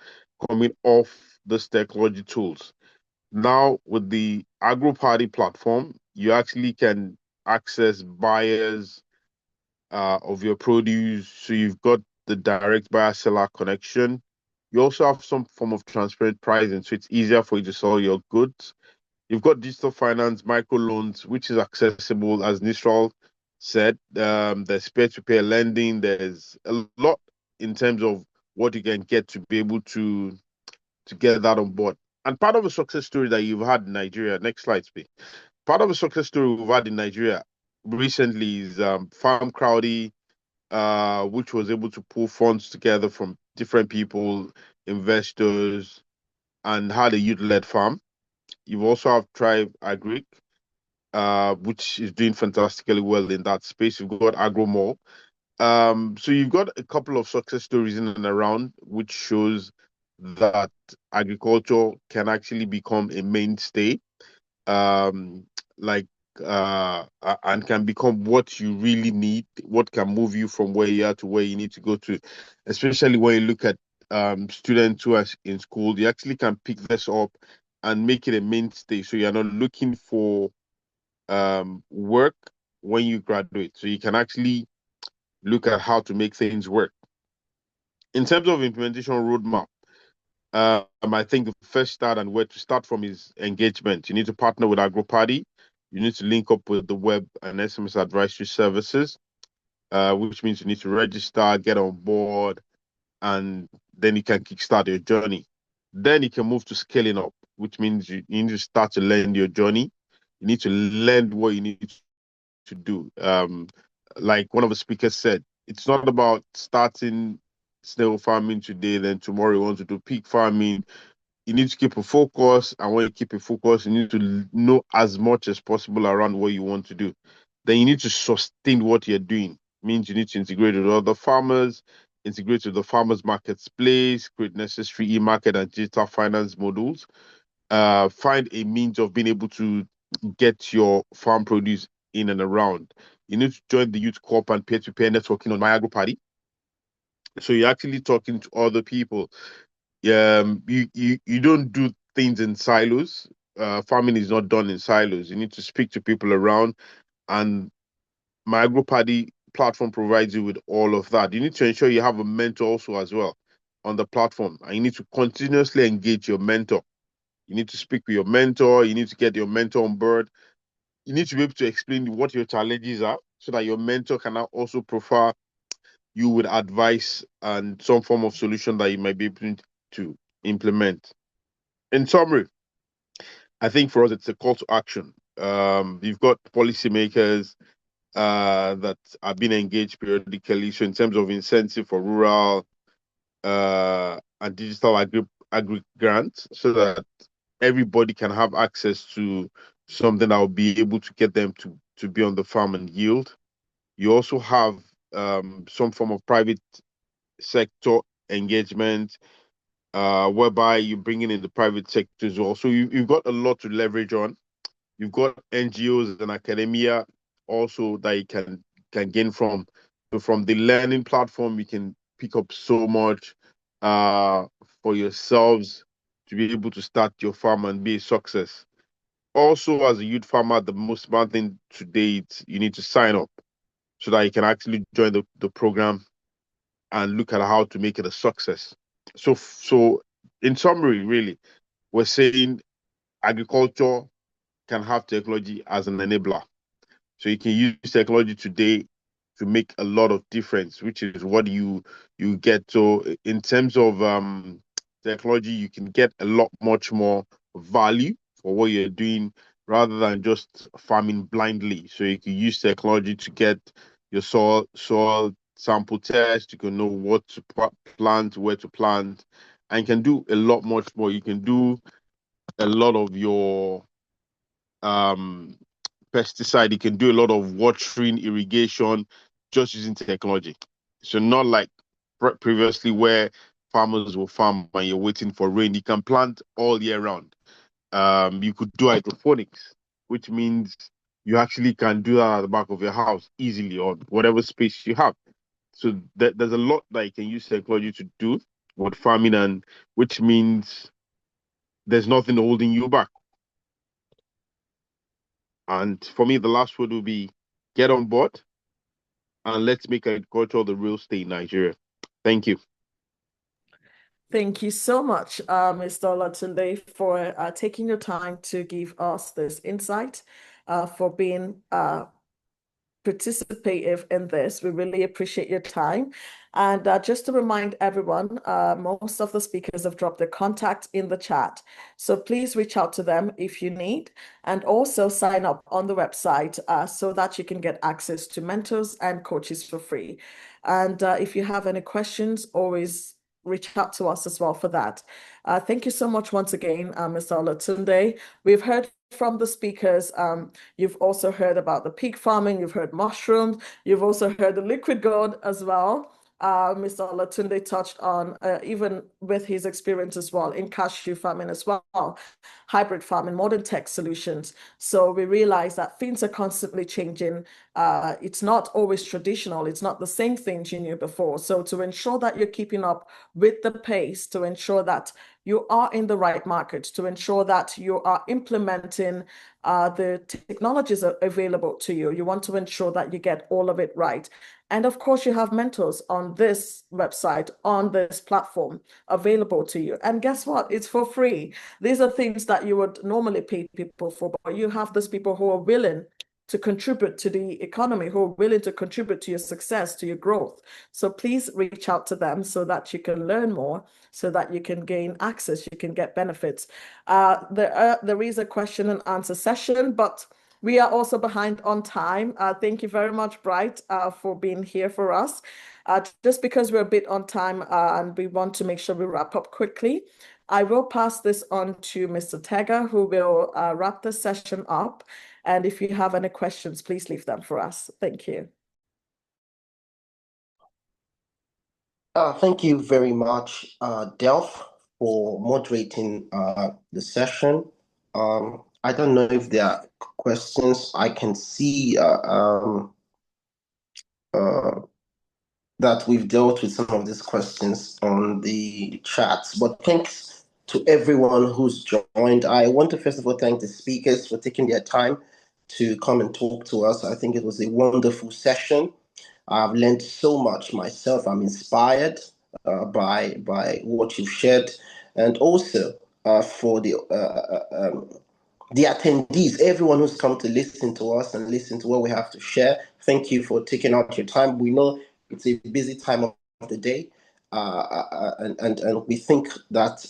coming off this technology tools. Now with the AgroPadi platform, you actually can access buyers of your produce. So you've got the direct buyer seller connection. You also have some form of transparent pricing, so it's easier for you to sell your goods. You've got digital finance, microloans, which is accessible, as Nistral said. There's peer-to-peer lending. There's a lot in terms of what you can get to be able to get that on board. And part of a success story that you've had in Nigeria, next slide, please. Part of a success story we've had in Nigeria recently is Farm Crowdy, which was able to pull funds together from different people, investors, and had a youth-led farm. You also have Tribe Agric, which is doing fantastically well in that space. You've got Agro. So you've got a couple of success stories in and around, which shows that agriculture can actually become a mainstay, um, like and can become what you really need, what can move you from where you are to where you need to go to, especially when you look at students who are in school, you actually can pick this up and make it a mainstay. So you're not looking for work when you graduate. So you can actually look at how to make things work. In terms of implementation roadmap, I think the first start and where to start from is engagement. You need to partner with AgroPadi. You need to link up with the web and SMS advisory services, which means you need to register, get on board, and then you can kickstart your journey. Then you can move to scaling up, which means you need to start to learn your journey. You need to learn what you need to do. Like one of the speakers said, it's not about starting snail farming today, then tomorrow you want to do peak farming. You need to keep a focus, and when you keep a focus, you need to know as much as possible around what you want to do. Then you need to sustain what you're doing. Means you need to integrate with other farmers, integrate with the farmers marketplace, create necessary e-market and digital finance models. Find a means of being able to get your farm produce in and around. You need to join the youth corp and peer-to-peer networking on MyAgroPadi. So you're actually talking to other people. You don't do things in silos. Farming is not done in silos. You need to speak to people around, and MyAgroPadi platform provides you with all of that. You need to ensure you have a mentor also as well on the platform, and you need to continuously engage your mentor. You need to speak with your mentor. You need to get your mentor on board. You need to be able to explain what your challenges are so that your mentor can now also prefer you with advice and some form of solution that you might be able to implement. In summary, I think for us it's a call to action. You've got policymakers that are being engaged periodically. So in terms of incentive for rural and digital agri grants, so that everybody can have access to something that will be able to get them to be on the farm and yield. You also have some form of private sector engagement, whereby you're bringing in the private sector as well. So you've got a lot to leverage on. You've got NGOs and academia also that you can gain from. So from the learning platform, you can pick up so much uh, for yourselves to be able to start your farm and be a success. Also, as a youth farmer, the most important thing today is you need to sign up so that you can actually join the program and look at how to make it a success. So in summary, really, we're saying agriculture can have technology as an enabler. So you can use technology today to make a lot of difference, which is what you get. So in terms of technology, you can get a lot much more value for what you're doing rather than just farming blindly. So you can use technology to get your soil sample test. You can know what to plant, where to plant, and you can do a lot much more. You can do a lot of your um pesticide. You can do a lot of watering, irrigation, just using technology. So not like previously where farmers will farm and you're waiting for rain. You can plant all year round. You could do hydroponics, which means you actually can do that at the back of your house easily or whatever space you have. So there's a lot that you can use technology to do with farming, and which means there's nothing holding you back. And for me, the last word will be get on board and let's make agriculture the real state in Nigeria. Thank you. Thank you so much, Mr. Olatunde, for taking your time to give us this insight, for being participative in this. We really appreciate your time. And just to remind everyone, most of the speakers have dropped their contact in the chat. So please reach out to them if you need, and also sign up on the website so that you can get access to mentors and coaches for free. And if you have any questions, always reach out to us as well for that. Thank you so much once again, Mr. Olatunde. We've heard from the speakers. You've also heard about the pig farming, you've heard mushrooms, you've also heard the liquid gold as well. Mr. Olatunde touched on, even with his experience as well in cashew farming as well, hybrid farming, modern tech solutions. So we realize that things are constantly changing. It's not always traditional. It's not the same things you knew before. So to ensure that you're keeping up with the pace, to ensure that you are in the right market, to ensure that you are implementing the technologies available to you. You want to ensure that you get all of it right. And of course, you have mentors on this website, on this platform available to you. And guess what? It's for free. These are things that you would normally pay people for, but you have those people who are willing to contribute to the economy, who are willing to contribute to your success, to your growth. So please reach out to them so that you can learn more, so that you can gain access, you can get benefits. There is a question and answer session, but we are also behind on time. Thank you very much, Bright, for being here for us. Just because we're a bit on time and we want to make sure we wrap up quickly, I will pass this on to Mr. Tega, who will wrap the session up. And if you have any questions, please leave them for us. Thank you. Thank you very much, Delph, for moderating the session. I don't know if there are questions. I can see that we've dealt with some of these questions on the chats, but thanks to everyone who's joined. I want to first of all thank the speakers for taking their time to come and talk to us. I think it was a wonderful session. I've learned so much myself. I'm inspired by what you've shared, and also for the attendees, everyone who's come to listen to us and listen to what we have to share. Thank you for taking out your time. We know it's a busy time of the day, and we think that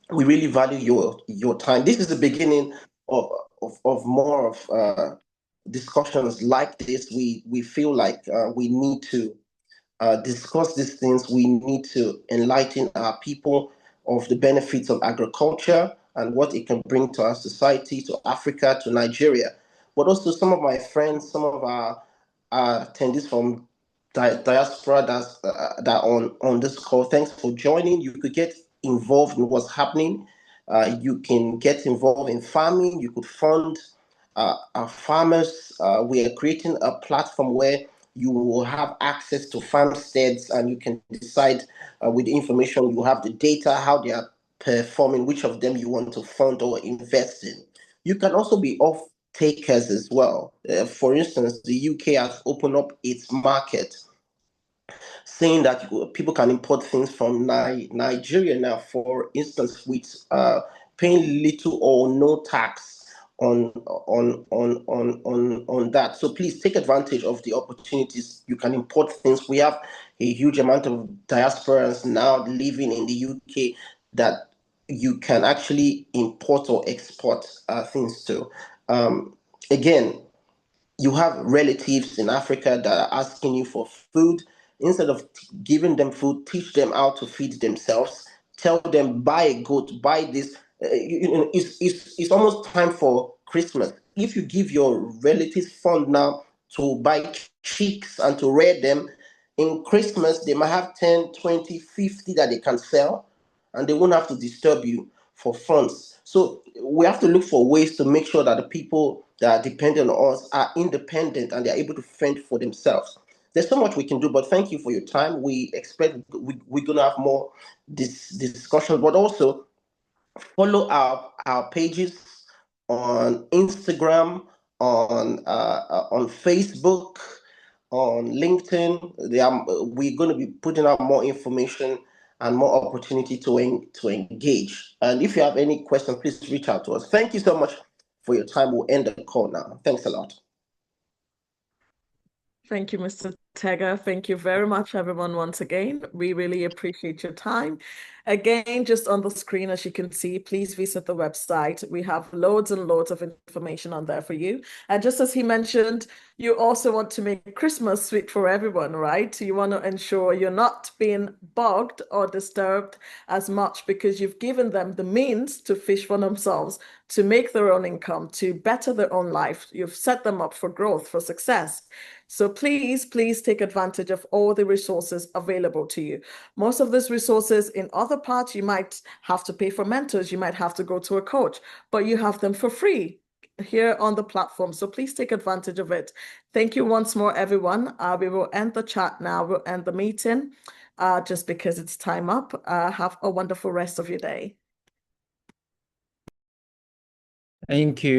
we really value your time. This is the beginning of more of discussions like this. We feel like we need to discuss these things. We need to enlighten our people of the benefits of agriculture and what it can bring to our society, to Africa, to Nigeria. But also some of my friends, some of our attendees from diaspora that on this call. Thanks for joining. You could get involved in what's happening. You can get involved in farming. You could fund our farmers. We are creating a platform where you will have access to farmsteads and you can decide with the information you have, the data, how they are performing, which of them you want to fund or invest in. You can also be off takers as well. For instance, the UK has opened up its market, saying that people can import things from Nigeria now, for instance, with paying little or no tax on that. So please take advantage of the opportunities. You can import things. We have a huge amount of diasporans now living in the UK that you can actually import or export things to. Again, you have relatives in Africa that are asking you for food. Instead of giving them food, teach them how to feed themselves. Tell them, buy a goat, buy this. It's almost time for Christmas. If you give your relatives fund now to buy chicks and to rear them, in Christmas, they might have 10, 20, 50 that they can sell, and they won't have to disturb you for funds. So we have to look for ways to make sure that the people that are dependent on us are independent and they're able to fend for themselves. There's so much we can do, but thank you for your time. We expect we're going to have more discussions, but also follow our pages on Instagram, on Facebook, on LinkedIn. We're going to be putting out more information and more opportunity to engage. And if you have any questions, please reach out to us. Thank you so much for your time. We'll end the call now. Thanks a lot. Thank you, Mr. Tega. Thank you very much, everyone, once again. We really appreciate your time. Again, just on the screen, as you can see, please visit the website. We have loads and loads of information on there for you. And just as he mentioned, you also want to make Christmas sweet for everyone, right? You want to ensure you're not being bugged or disturbed as much because you've given them the means to fish for themselves, to make their own income, to better their own life. You've set them up for growth, for success. So please, please take advantage of all the resources available to you. Most of these resources in other parts, you might have to pay for mentors, you might have to go to a coach, but you have them for free here on the platform. So please take advantage of it. Thank you once more, everyone. We will end the chat now. We'll end the meeting just because it's time up. Have a wonderful rest of your day. Thank you.